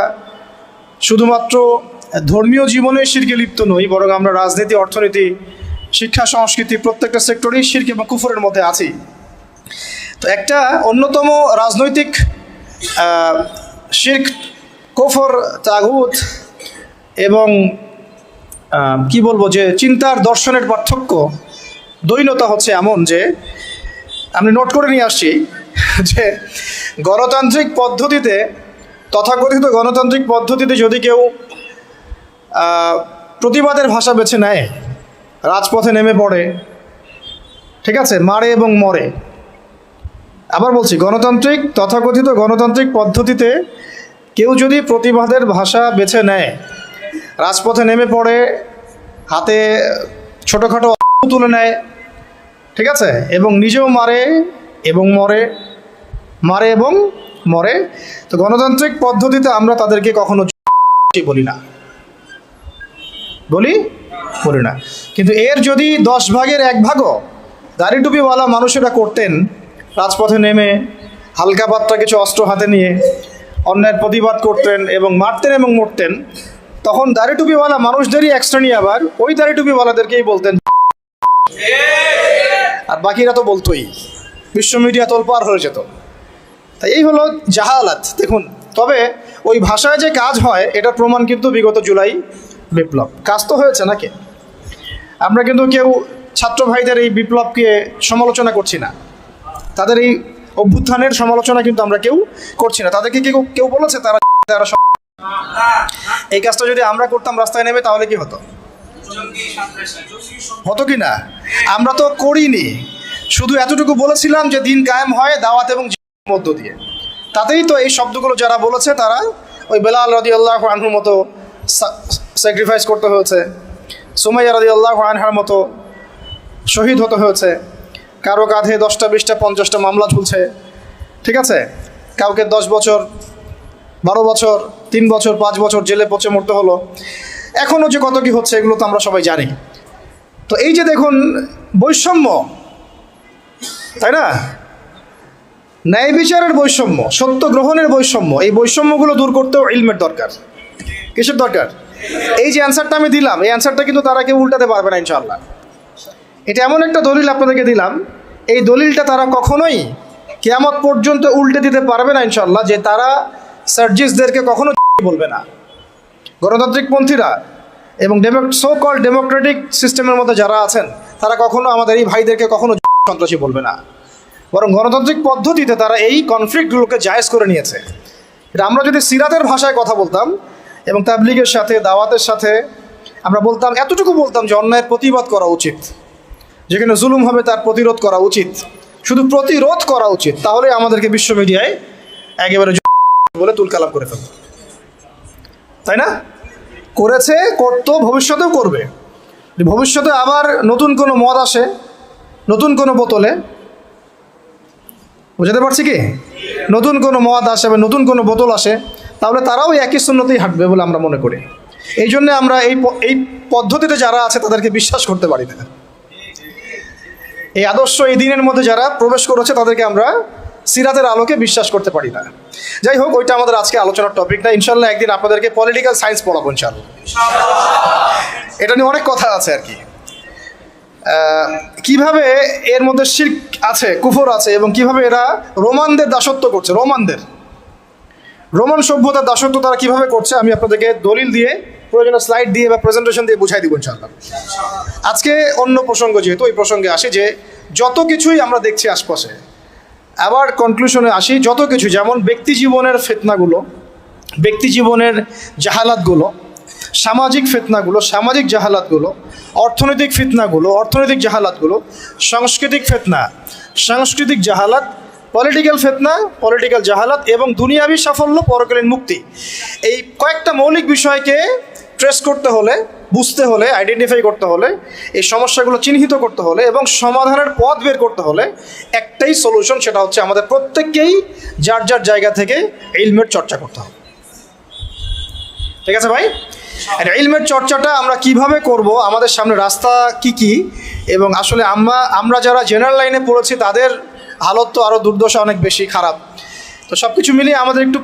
শুধুমাত্র ধর্মীয় জীবনে শিরকে লিপ্ত নই, বরং আমরা রাজনীতি, অর্থনীতি, শিক্ষা, সংস্কৃতি প্রত্যেকটা সেক্টরেই শিরক এবং কুফরের মধ্যে আছি। তো একটা অন্যতম রাজনৈতিক শিরক, কুফর, তাগুত এবং কি বলবো যে চিন্তার দর্শনের পার্থক্য, দ্বৈনতা হচ্ছে এমন যে আমি নোট করে নিয়ে আসছি যে গণতান্ত্রিক পদ্ধতিতে, তথাকথিত গণতান্ত্রিক পদ্ধতিতে যদি কেউ প্রতিবাদের ভাষা বেছে নেয়, রাজপথে নেমে পড়ে, ঠিক আছে, মারে এবং মরে। আবার বলছি, তথাকথিত গণতান্ত্রিক পদ্ধতিতে কেউ যদি প্রতিবাদের ভাষা বেছে নেয়, রাজপথে নেমে পড়ে, হাতে ছোটোখাটো তুলে নেয়, ঠিক আছে, এবং নিজেও মারে এবং মরে, তো গণতান্ত্রিক পদ্ধতিতে আমরা তাদেরকে কখনো বলি না। কিন্তু এর যদি 10 ভাগের 1 ভাগও দাড়ি টুপিওয়ালা মানুষেরা করতেন, রাজপথে নেমে হালকা পাতলা কিছু অস্ত্র হাতে নিয়ে অন্যায়ের প্রতিবাদ করতেন এবং মারতেন এবং মরতেন, তখন দাড়ি টুপিওয়ালা মানুষদেরই এক শ্রেণী আবার ওই দাড়ি টুপিওয়ালাদেরকেই বলতেন, আর বাকিরা তো বলতোই, বিশ্ব মিডিয়া তোলপাড় হয়ে যেত। তাই এই হলো জাহালাত। দেখুন, তবে ওই ভাষায় যে কাজ হয় এটার প্রমাণ কিন্তু বিগত জুলাই বিপ্লব। কাজ তো হয়েছে নাকি? আমরা কিন্তু কেউ ছাত্র ভাইদের এই বিপ্লবকে সমালোচনা করছি না, তাদের এই অভ্যুত্থানের সমালোচনা কিন্তু আমরা কেউ করছি না। তাদেরকে কেউ কেউ বলেছে তারা তারা এই কাজটা যদি আমরা করতাম রাস্তায় নেমে তাহলে কি হতো? হতো কি না? আমরা তো করিনি, শুধু এতটুকু বলেছিলাম যে দিন কায়েম হয় দাওয়াত এবং জিহাদের মধ্য দিয়ে। তাতেই তো এই শব্দগুলো যারা বলেছে তারা ওই বেলাল রাদিয়াল্লাহু আনহুর মতো স্যাক্রিফাইস করতে হয়েছে, সুমাইয়া রাদিয়াল্লাহু আনহার মতো শহীদ হতে হয়েছে, কারো কাঁধে 10টা 20টা 50টা মামলা ঝুলছে, ঠিক আছে, কাউকে 10 বছর 12 বছর 3 বছর 5 বছর জেলে পচে মরতে হলো। এখনও যে কত কি হচ্ছে এগুলো তো আমরা সবাই জানি। তো এই যে দেখুন বৈষম্য, তাই না, ন্যায় বিচারের বৈষম্য, সত্য গ্রহণের বৈষম্য, এই বৈষম্যগুলো দূর করতেও ইলমের দরকার। কিসের দরকার? এই যে অ্যান্সারটা আমি দিলাম, এই অ্যান্সারটা কিন্তু তারা কেউ উল্টাতে পারবে না ইনশাআল্লাহ। এটা এমন একটা দলিল আপনাদেরকে দিলাম, এই দলিলটা তারা কখনোই কিয়ামত পর্যন্ত উল্টে দিতে পারবে না ইনশাআল্লাহ, যে তারা সার্জিসদেরকে কখনো বলবে না। গণতান্ত্রিক পন্থীরা এবং সো কল ডেমোক্রেটিক সিস্টেমের মধ্যে যারা আছেন তারা কখনো আমাদের এই ভাইদেরকে কখনো সন্ত্রাসী বলবে না, বরং গণতান্ত্রিক পদ্ধতিতে তারা এই কনফ্লিক্টগুলোকে জায়েজ করে নিয়েছে। এটা আমরা যদি সিরাতের ভাষায় কথা বলতাম এবং তাবলিগের সাথে দাওয়াতের সাথে আমরা বলতাম, এতটুকু বলতাম যে অন্যায়ের প্রতিবাদ করা উচিত, যেখানে জুলুম হবে তার প্রতিরোধ করা উচিত, শুধু প্রতিরোধ করা উচিত, তাহলে আমাদেরকে বিশ্ব মিডিয়ায় একেবারে বলে তুলকালাম করে ফেলত, তাই না? করেছে, করতো, ভবিষ্যতেও করবে। ভবিষ্যতে আবার নতুন কোনো মদ আসে, নতুন কোনো বোতলে, বুঝতে পারছি কি, নতুন কোনো মদ আসে বা নতুন কোনো বোতল আসে, তাহলে তারাও একই সুন্নতেই হাঁটবে বলে আমরা মনে করি। এই জন্যে আমরা এই পদ্ধতিতে যারা আছে তাদেরকে বিশ্বাস করতে পারি না। এই আদর্শ এই দিনের মধ্যে যারা প্রবেশ করেছে তাদেরকে আমরা সিরাতের আলোকে বিশ্বাস করতে পারি না। যাই হোক, ওইটা আমাদের আজকে আলোচনার টপিক না। ইনশাল্লাহ একদিন আপনাদেরকে পলিটিক্যাল সায়েন্স পড়াবো ইনশাল্লাহ। এটা নিয়ে অনেক কথা আছে আর কি, কিভাবে এর মধ্যে শিরক আছে, কুফর আছে, এবং কিভাবে এরা রোমানদের দাসত্ব করছে, রোমান সভ্যতার দাসত্ব তারা কিভাবে করছে আমি আপনাদেরকে দলিল দিয়ে, প্রয়োজনীয় স্লাইড দিয়ে বা প্রেজেন্টেশন দিয়ে বুঝাই দিব ইনশাআল্লাহ। আজকে অন্য প্রসঙ্গ, যেহেতু ওই প্রসঙ্গে আসি, যে যত কিছুই আমরা দেখছি আশপাশে, আবার কনক্লুশনে আসি, যত কিছু, যেমন ব্যক্তি জীবনের ফিতনাগুলো, ব্যক্তি জীবনের জাহালাতগুলো, সামাজিক ফিতনাগুলো, সামাজিক জাহালাতগুলো, অর্থনৈতিক ফিতনাগুলো, অর্থনৈতিক জাহালাতগুলো, সাংস্কৃতিক ফিতনা, সাংস্কৃতিক জাহালাত, পলিটিক্যাল ফিতনা, পলিটিক্যাল জাহালাত, এবং দুনিয়াবী সাফল্য, পরকালীন মুক্তি, এই কয়েকটা মৌলিক বিষয়কে ট্রেস করতে হলে, বুঝতে হলে, আইডেন্টিফাই করতে হলে, এই সমস্যাগুলো চিহ্নিত করতে হলে এবং সমাধানের পথ বের করতে হলে একটাই সলিউশন, সেটা হচ্ছে আমাদের প্রত্যেককেই যার যার জায়গা থেকে ইলমের চর্চা করতে হবে। ঠিক আছে ভাই? আর ইলমের চর্চাটা আমরা কিভাবে করব, আমাদের সামনে রাস্তা কি কি, এবং আসলে আমরা যারা জেনারেল লাইনে পড়েছি তাদের হালত তো আরও দুর্দশা অনেক বেশি খারাপ। তো সব কিছু মিলিয়ে আমাদের একটু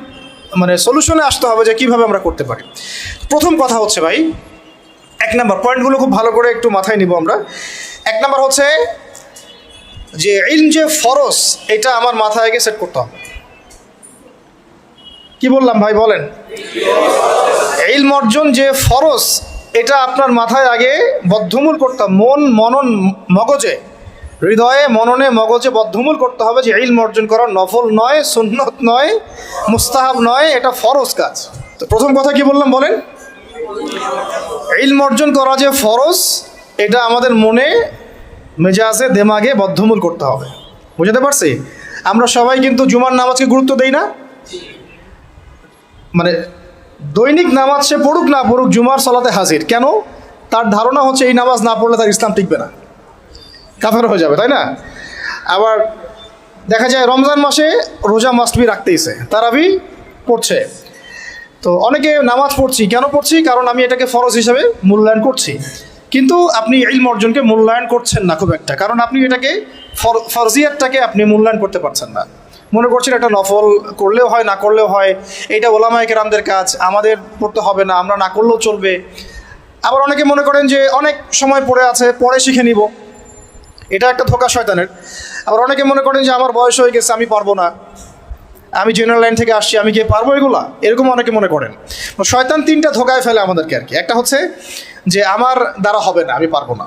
সলিউশনে আসতে হবে যে কীভাবে আমরা করতে পারি। প্রথম কথা হচ্ছে ভাই, 1 নম্বর পয়েন্টগুলো খুব ভালো করে একটু মাথায় নিব আমরা। 1 নম্বর হচ্ছে যে ইলম যে ফরজ, এটা আমার মাথায় আগে সেট করতে হবে। কি বললাম ভাই, বলেন? ইলম অর্জন যে ফরজ, এটা আপনার মাথায় আগে বদ্ধমূল করতে হবে, মনন মগজে, হৃদয়ে, মননে, মগজে বদ্ধমূল করতে হবে যে ইলম অর্জন করা নফল নয়, সুন্নত নয়, মুস্তাহাব নয়, এটা ফরজ কাজ। তো প্রথম কথা কি বললাম বলেন? ইলম অর্জন করা যে ফরজ, এটা আমাদের মনে, মেজাজে, দেমাগে বদ্ধমূল করতে হবে। বুঝতে পারছি? আমরা সবাই কিন্তু জুমার নামাজকে গুরুত্ব দেই না, দৈনিক নামাজ সে পড়ুক না পড়ুক, জুমার সালাতে হাজির। কেন? তার ধারণা হচ্ছে এই নামাজ না পড়লে তার ইসলাম টিকবে না, কাফের হয়ে যাবে, তাই না? আবার দেখা যায় রমজান মাসে রোজা মাস্ট বি রাখতেইছে, তারাবি পড়ছে। তো অনেকে নামাজ পড়ছি, কেন পড়ছি? কারণ আমি এটাকে ফরজ হিসেবে মূল্যায়ন করছি। কিন্তু আপনি ইলম অর্জনকে মূল্যায়ন করছেন না খুব একটা, কারণ আপনি এটাকে ফরজিয়াতটাকে আপনি মূল্যায়ন করতে পারছেন না। মনে করছেন এটা নফল, করলেও হয় না করলেও হয়, এইটা ওলামায়ে কেরামদের কাজ, আমাদের পড়তে হবে না, আমরা না করলেও চলবে। আবার অনেকে মনে করেন যে অনেক সময় পড়ে আছে, পরে শিখে নিব, এটা একটা ধোঁকা শয়তানের। আবার অনেকে মনে করেন যে আমার বয়স হয়ে গেছে, আমি পারবো না, আমি জেনারেল লাইন থেকে আসছি, আমি কি পারবো এগুলা, এরকম অনেকে মনে করেন। শয়তান 3টা ধোঁকায় ফেলে আমাদেরকে আর কি। একটা হচ্ছে যে আমার দ্বারা হবে না, আমি পারবো না,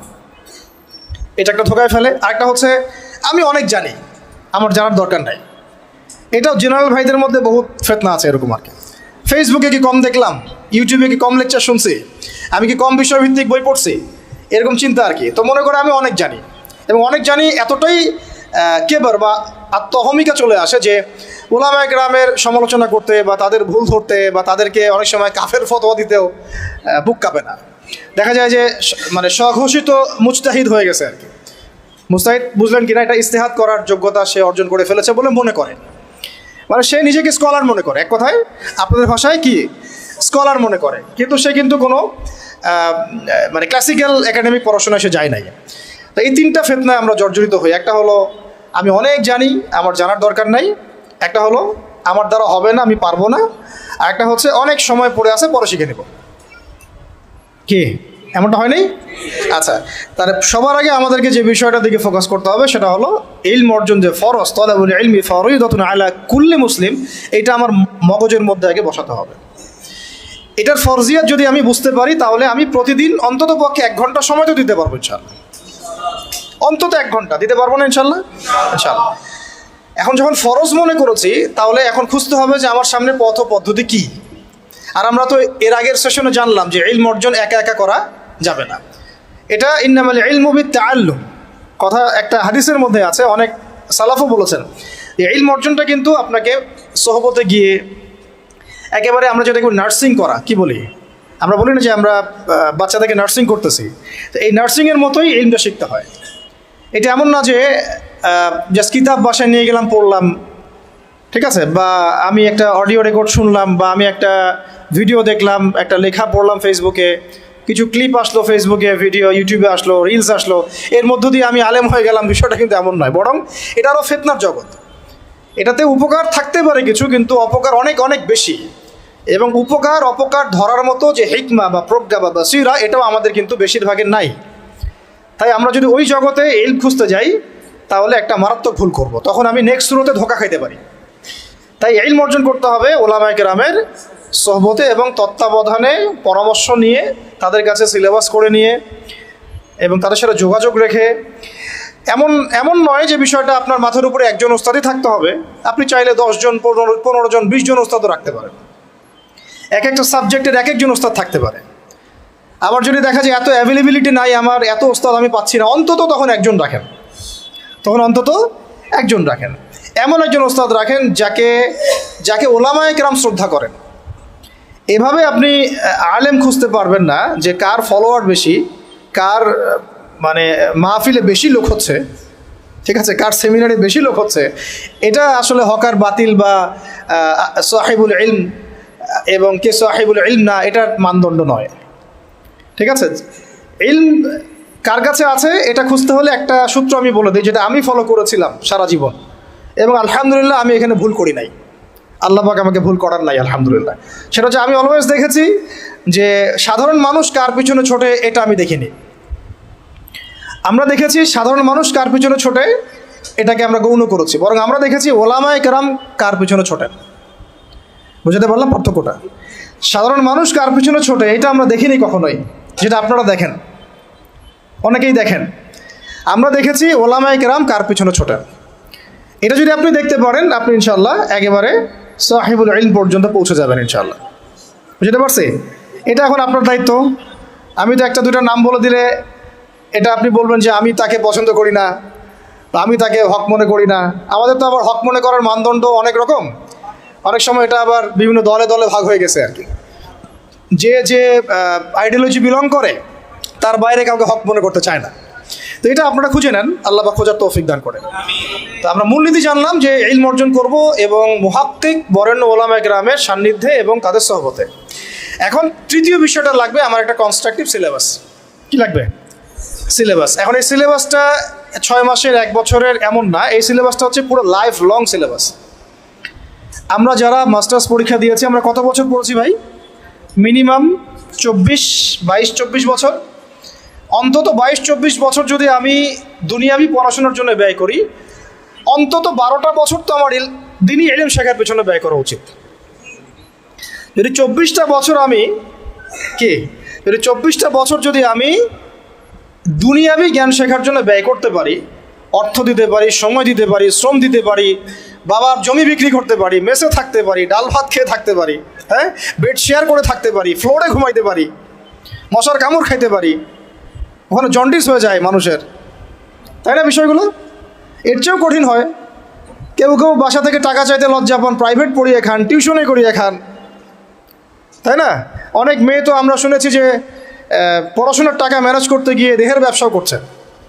এটা একটা ধোঁকায় ফেলে। আরেকটা হচ্ছে আমি অনেক জানি, আমার জানার দরকার নাই। এটাও জেনারেল ভাইদের মধ্যে বহুত ফেতনা আছে এরকম আর কি। ফেসবুকে কি কম দেখলাম, ইউটিউবে কি কম লেকচার শুনছি, আমি কি কম বিষয়ভিত্তিক বই পড়ছি, এরকম চিন্তা আর কি। তো মনে করে আমি অনেক জানি, এবং অনেক জানি এতটাই কেবার বা আত্মহমিকা চলে আসে যে ওলামায়ে কেরামের সমালোচনা করতে বা তাদের ভুল ধরতে বা তাদেরকে অনেক সময় কাফের ফতোয়া দিতেও বুক কাঁপে না। দেখা যায় যে মানে স্বঘোষিত মুজতাহিদ হয়ে গেছে আর কি। মুজতাহিদ বুঝলেন কিনা, এটা ইস্তেহাদ করার যোগ্যতা সে অর্জন করে ফেলেছে বলে মনে করে, মানে সে নিজেকে স্কলার মনে করে, এক কথায় আপনাদের ভাষায় কি স্কলার মনে করে, কিন্তু সে কিন্তু কোনো মানে ক্লাসিক্যাল একাডেমিক পড়াশোনায় সে যায় নাই। তো এই তিনটা ফিতনায় আমরা জর্জরিত হই। একটা হলো আমি অনেক জানি, আমার জানার দরকার নাই। একটা হলো আমার দ্বারা হবে না, আমি পারবো না। আর একটা হচ্ছে অনেক সময় পড়ে আছে, পরে শিখে নেব। কি এমনটা হয় নাই? আচ্ছা, তাহলে সবার আগে আমাদেরকে যে বিষয়টার দিকে ফোকাস করতে হবে সেটা হলো ইলম অর্জন যে ফরজ, তালাবুল ইলমি ফরিদাতুন আলা কুল্লি মুসলিম, এটা আমার মগজের মধ্যে আগে বসাতে হবে। এটার ফরজিয়াত যদি আমি বুঝতে পারি তাহলে আমি প্রতিদিন অন্তত পক্ষে 1 ঘন্টা সময় তো দিতে পারবো ইনশাল্লাহ। অন্তত 1 ঘন্টা দিতে পারবো না ইনশাল্লাহ? ইনশাল্লাহ। এখন যখন ফরজ মনে করেছি তাহলে এখন খুঁজতে হবে যে আমার সামনে পথ পদ্ধতি কী। আর আমরা তো এর আগের সেশনে জানলাম যে ইলম অর্জন একা একা করা যাবে না। এটা ইন্নামাল ইলমু বিত্তাআল্লুম কথা একটা হাদিসের মধ্যে আছে, অনেক সালাফও বলেছেন যে ইলম অর্জনটা কিন্তু আপনাকে সোহবতে গিয়ে একেবারে আমরা যেটাকে নার্সিং করা কি বলি, আমরা বলি না যে আমরা বাচ্চাদেরকে নার্সিং করতেছি, তো এই নার্সিংয়ের মতোই ইলমটা শিখতে হয়। এটা এমন না যে জাস্ট কিতাব বাসায় নিয়ে গেলাম পড়লাম, ঠিক আছে, বা আমি একটা অডিও রেকর্ড শুনলাম, বা আমি একটা ভিডিও দেখলাম, একটা লেখা পড়লাম ফেসবুকে, কিছু ক্লিপ আসলো ফেসবুকে, ভিডিও ইউটিউবে আসলো, রিলস আসলো, এর মধ্য দিয়ে আমি আলেম হয়ে গেলাম। বিষয়টা কিন্তু এমন নয়, বরং এটা আরও ফিতনার জগৎ। এটাতে উপকার থাকতে পারে কিছু, কিন্তু অপকার অনেক অনেক বেশি। এবং উপকার অপকার ধরার মতো যে হিকমা বা প্রজ্ঞা বা বাসিরা, এটাও আমাদের কিন্তু বেশিরভাগের নাই। তাই আমরা যদি ওই জগতে ইলম খুঁজতে যাই তাহলে একটা মারাত্মক ভুল করব, তখন আমি নেক্সট শুরুতে ধোঁকা খাইতে পারি। তাই ইলম অর্জন করতে হবে ওলামায়ে কেরামের সোহবতে এবং তত্ত্বাবধানে, পরামর্শ নিয়ে, তাদের কাছে সিলেবাস করে নিয়ে এবং তাদের সাথে যোগাযোগ রেখে। এমন নয় যে বিষয়টা আপনার মাথার উপরে একজন ওস্তাদই থাকতে হবে, আপনি চাইলে 10 জন 15 জন 20 জন ওস্তাদও রাখতে পারেন। এক একটা সাবজেক্টের এক একজন ওস্তাদ থাকতে পারে। আবার যদি দেখা যায় এত অ্যাভেলেবিলিটি নাই, আমার এত ওস্তাদ আমি পাচ্ছি না, অন্তত তখন একজন রাখেন, এমন একজন ওস্তাদ রাখেন যাকে ওলামায়ে কেরাম শ্রদ্ধা করেন। এভাবে আপনি আলেম খুঁজতে পারবেন না যে কার ফলোয়ার বেশি, কার মানে মাহফিলে বেশি লোক হচ্ছে, ঠিক আছে, কার সেমিনারে বেশি লোক হচ্ছে। এটা আসলে হকার বাতিল বা সাহিবুল ইলম এবং কে সাহিবুল ইলম না, এটার মানদণ্ড নয়, ঠিক আছে। ইলম কার কাছে আছে এটা খুঁজতে হলে একটা সূত্র আমি বলে দিই, যেটা আমি ফলো করেছিলাম সারা জীবন, এবং আলহামদুলিল্লাহ আমি এখানে ভুল করি নাই, আল্লাহ পাক আমাকে ভুল করার নাই আলহামদুলিল্লাহ। সেটা হচ্ছে আমি অলওয়েজ দেখেছি যে সাধারণ মানুষ কার পিছনে ছোটে এটা আমি দেখিনি। আমরা দেখেছি সাধারণ মানুষ কার পিছনে ছোটে এটাকে আমরা গৌণ করেছি, বরং আমরা দেখেছি ওলামায়ে কেরাম কার পিছনে ছোটেন। বুঝতে পারলাম পার্থক্যটা? সাধারণ মানুষ কার পিছনে ছোটে এটা আমরা দেখিনি কখনোই, যেটা আপনারা দেখেন, অনেকেই দেখেন। আমরা দেখেছি ওলামায়ে কেরাম কার পিছনে ছোটেন। এটা যদি আপনি দেখতে পারেন, আপনি ইনশাআল্লাহ একেবারে সাহিবুল ইলম পর্যন্ত পৌঁছে যাবেন ইনশাআল্লাহ। বুঝতে পারছি? এটা এখন আপনার দায়িত্ব। আমি তো একটা দুইটা নাম বলে দিলে এটা আপনি বলবেন যে আমি তাকে পছন্দ করি না বা আমি তাকে হক মনে করি না। আমাদের তো আবার হক মনে করার মানদণ্ড অনেক রকম, অনেক সময় এটা আবার বিভিন্ন দলে দলে ভাগ হয়ে গেছে আর কি। যে আইডিওলজি বিলং করে তার বাইরে কাউকে হক মনে করতে চায় না। তো এটা আপনারা খুঁজে নেন, আল্লাহ পাক খোঁজার তৌফিক দান করেন। তো আমরা মূলনীতি জানলাম যে ইলম অর্জন করব এবং মুহাক্কিক বরেণ্য ওলামায়ে কেরামের সান্নিধ্যে এবং তাদের সহবতে। এখন তৃতীয় বিষয়টা লাগবে আমার একটা কনস্ট্রাকটিভ সিলেবাস। কি লাগবে? সিলেবাস। এখন এই সিলেবাসটা 6 মাসের 1 বছরের এমন না, এই সিলেবাসটা হচ্ছে পুরো লাইফ লং সিলেবাস। আমরা যারা মাস্টার্স পরীক্ষা দিয়েছি আমরা কত বছর পড়েছি ভাই? মিনিমাম 22-24 বছর। অন্তত 22-24 বছর যদি আমি দুনিয়াবি পড়াশোনার জন্য ব্যয় করি, অন্তত 12টা বছর তো আমার দিনই ইলম শেখার পেছনে ব্যয় করা উচিত। যদি 24টা বছর যদি আমি দুনিয়াবি জ্ঞান শেখার জন্য ব্যয় করতে পারি, অর্থ দিতে পারি, সময় দিতে পারি, শ্রম দিতে পারি, বাবার জমি বিক্রি করতে পারি, মেসে থাকতে পারি, ডাল ভাত খেয়ে থাকতে পারি, হ্যাঁ, বেড শেয়ার করে থাকতে পারি, ফ্লোরে ঘুমাইতে পারি, মশার কামড় খাইতে পারি, ওখানে জন্ডিস হয়ে যায় মানুষের, তাই না? বিষয়গুলো এর চেয়েও কঠিন হয়। কেউ কেউ বাসা থেকে টাকা চাইতে লজ্জা পান, প্রাইভেট পড়িয়ে খান, টিউশনে করিয়ে খান, তাই না? অনেক মেয়ে তো আমরা শুনেছি যে পড়াশোনার টাকা ম্যানেজ করতে গিয়ে দেহের ব্যবসাও করছে।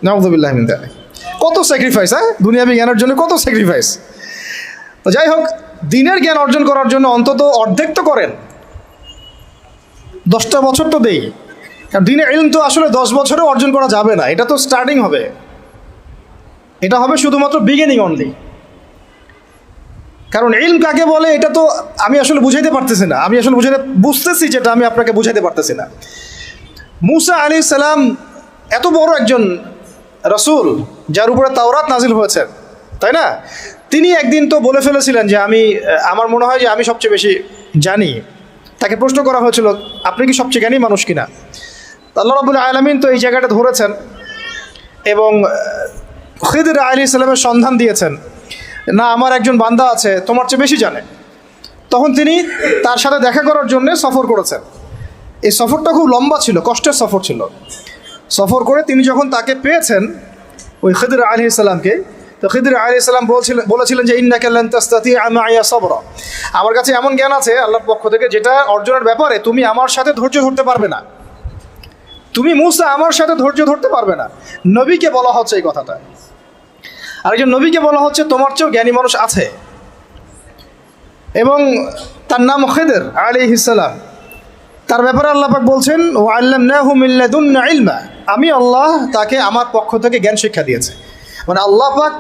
নাউযুবিল্লাহি মিন যালিক। কত স্যাক্রিফাইস, হ্যাঁ, দুনিয়াবি জ্ঞানের জন্য কত স্যাক্রিফাইস। তো যাই হোক, দিনের জ্ঞান অর্জন করার জন্য অন্তত অর্ধেক তো করেন, 10টা বছর তো দেই। কারণ দিনের ইলম তো আসলে 10 বছরে অর্জন করা যাবে না, এটা তো স্টার্টিং হবে, এটা হবে শুধুমাত্র বিগিনিং অনলি। কারণ ইলম কাকে বলে এটা তো আমি আসলে বুঝাইতে পারতেছি না, আমি আসলে বুঝতেছি যেটা আমি আপনাকে বুঝাইতে পারতেছি না। মুসা আলাইহিস সালাম এত বড় একজন রাসূল, যার উপরে তাওরাত নাজিল হয়েছে, তাই না? তিনি একদিন তো বলে ফেলেছিলেন যে আমার মনে হয় যে আমি সবচেয়ে বেশি জানি। তাকে প্রশ্ন করা হয়েছিল, আপনি কি সবচেয়ে জ্ঞানী মানুষ কিনা? আল্লাহ রাব্বুল আলামিন তো এই জায়গাটা ধরেছেন এবং খিদর আলাইহিস সালামের সন্ধান দিয়েছেন, না আমার একজন বান্দা আছে তোমার চেয়ে বেশি জানে। তখন তিনি তার সাথে দেখা করার জন্য সফর করেছেন। এই সফরটা খুব লম্বা ছিল, কষ্টের সফর ছিল। সফর করে তিনি যখন তাকে পেয়েছেন, ওই খিদর আলাইহিস সালামকে, তো খিদর আলাইহিস সালাম বলেছিলেন যে ইন্নাকা লান তাসতাতিআ মাইয়া সাবরা, আমার কাছে এমন জ্ঞান আছে আল্লাহর পক্ষ থেকে যেটা অর্জনের ব্যাপারে তুমি আমার সাথে ধৈর্য ধরতে পারবে না, তুমি মুসা আমার সাথে ধৈর্য ধরতে পারবে না। নবীকে বলা হচ্ছে এই কথাটা, আরেকজন নবীকে বলা হচ্ছে তোমার চেয়েও জ্ঞানী মানুষ আছে, এবং তার নাম খিদর আলাইহিস সালাম। তার ব্যাপারে আল্লাহ পাক বলছেন ওয়া আল্লামনাহু মিন লাদুন্না ইলমা, আমি আল্লাহ তাকে আমার পক্ষ থেকে জ্ঞান শিক্ষা দিয়েছে। মানে আল্লাহ পাক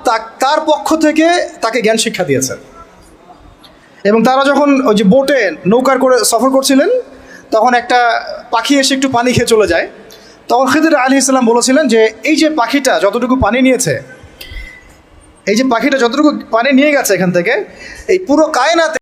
তার পক্ষ থেকে তাকে জ্ঞান শিক্ষা দিয়েছেন। এবং তারা যখন ওই যে বোটে নৌকার করে সফর করছিলেন, তখন একটা পাখি এসে একটু পানি খেয়ে চলে যায়। তখন খিদর আলাইহিস সালাম বলেছিলেন যে এই যে পাখিটা যতটুকু পানি নিয়েছে, এই যে পাখিটা যতটুকু পানি নিয়ে গেছে এখান থেকে, এই পুরো কায়নাতে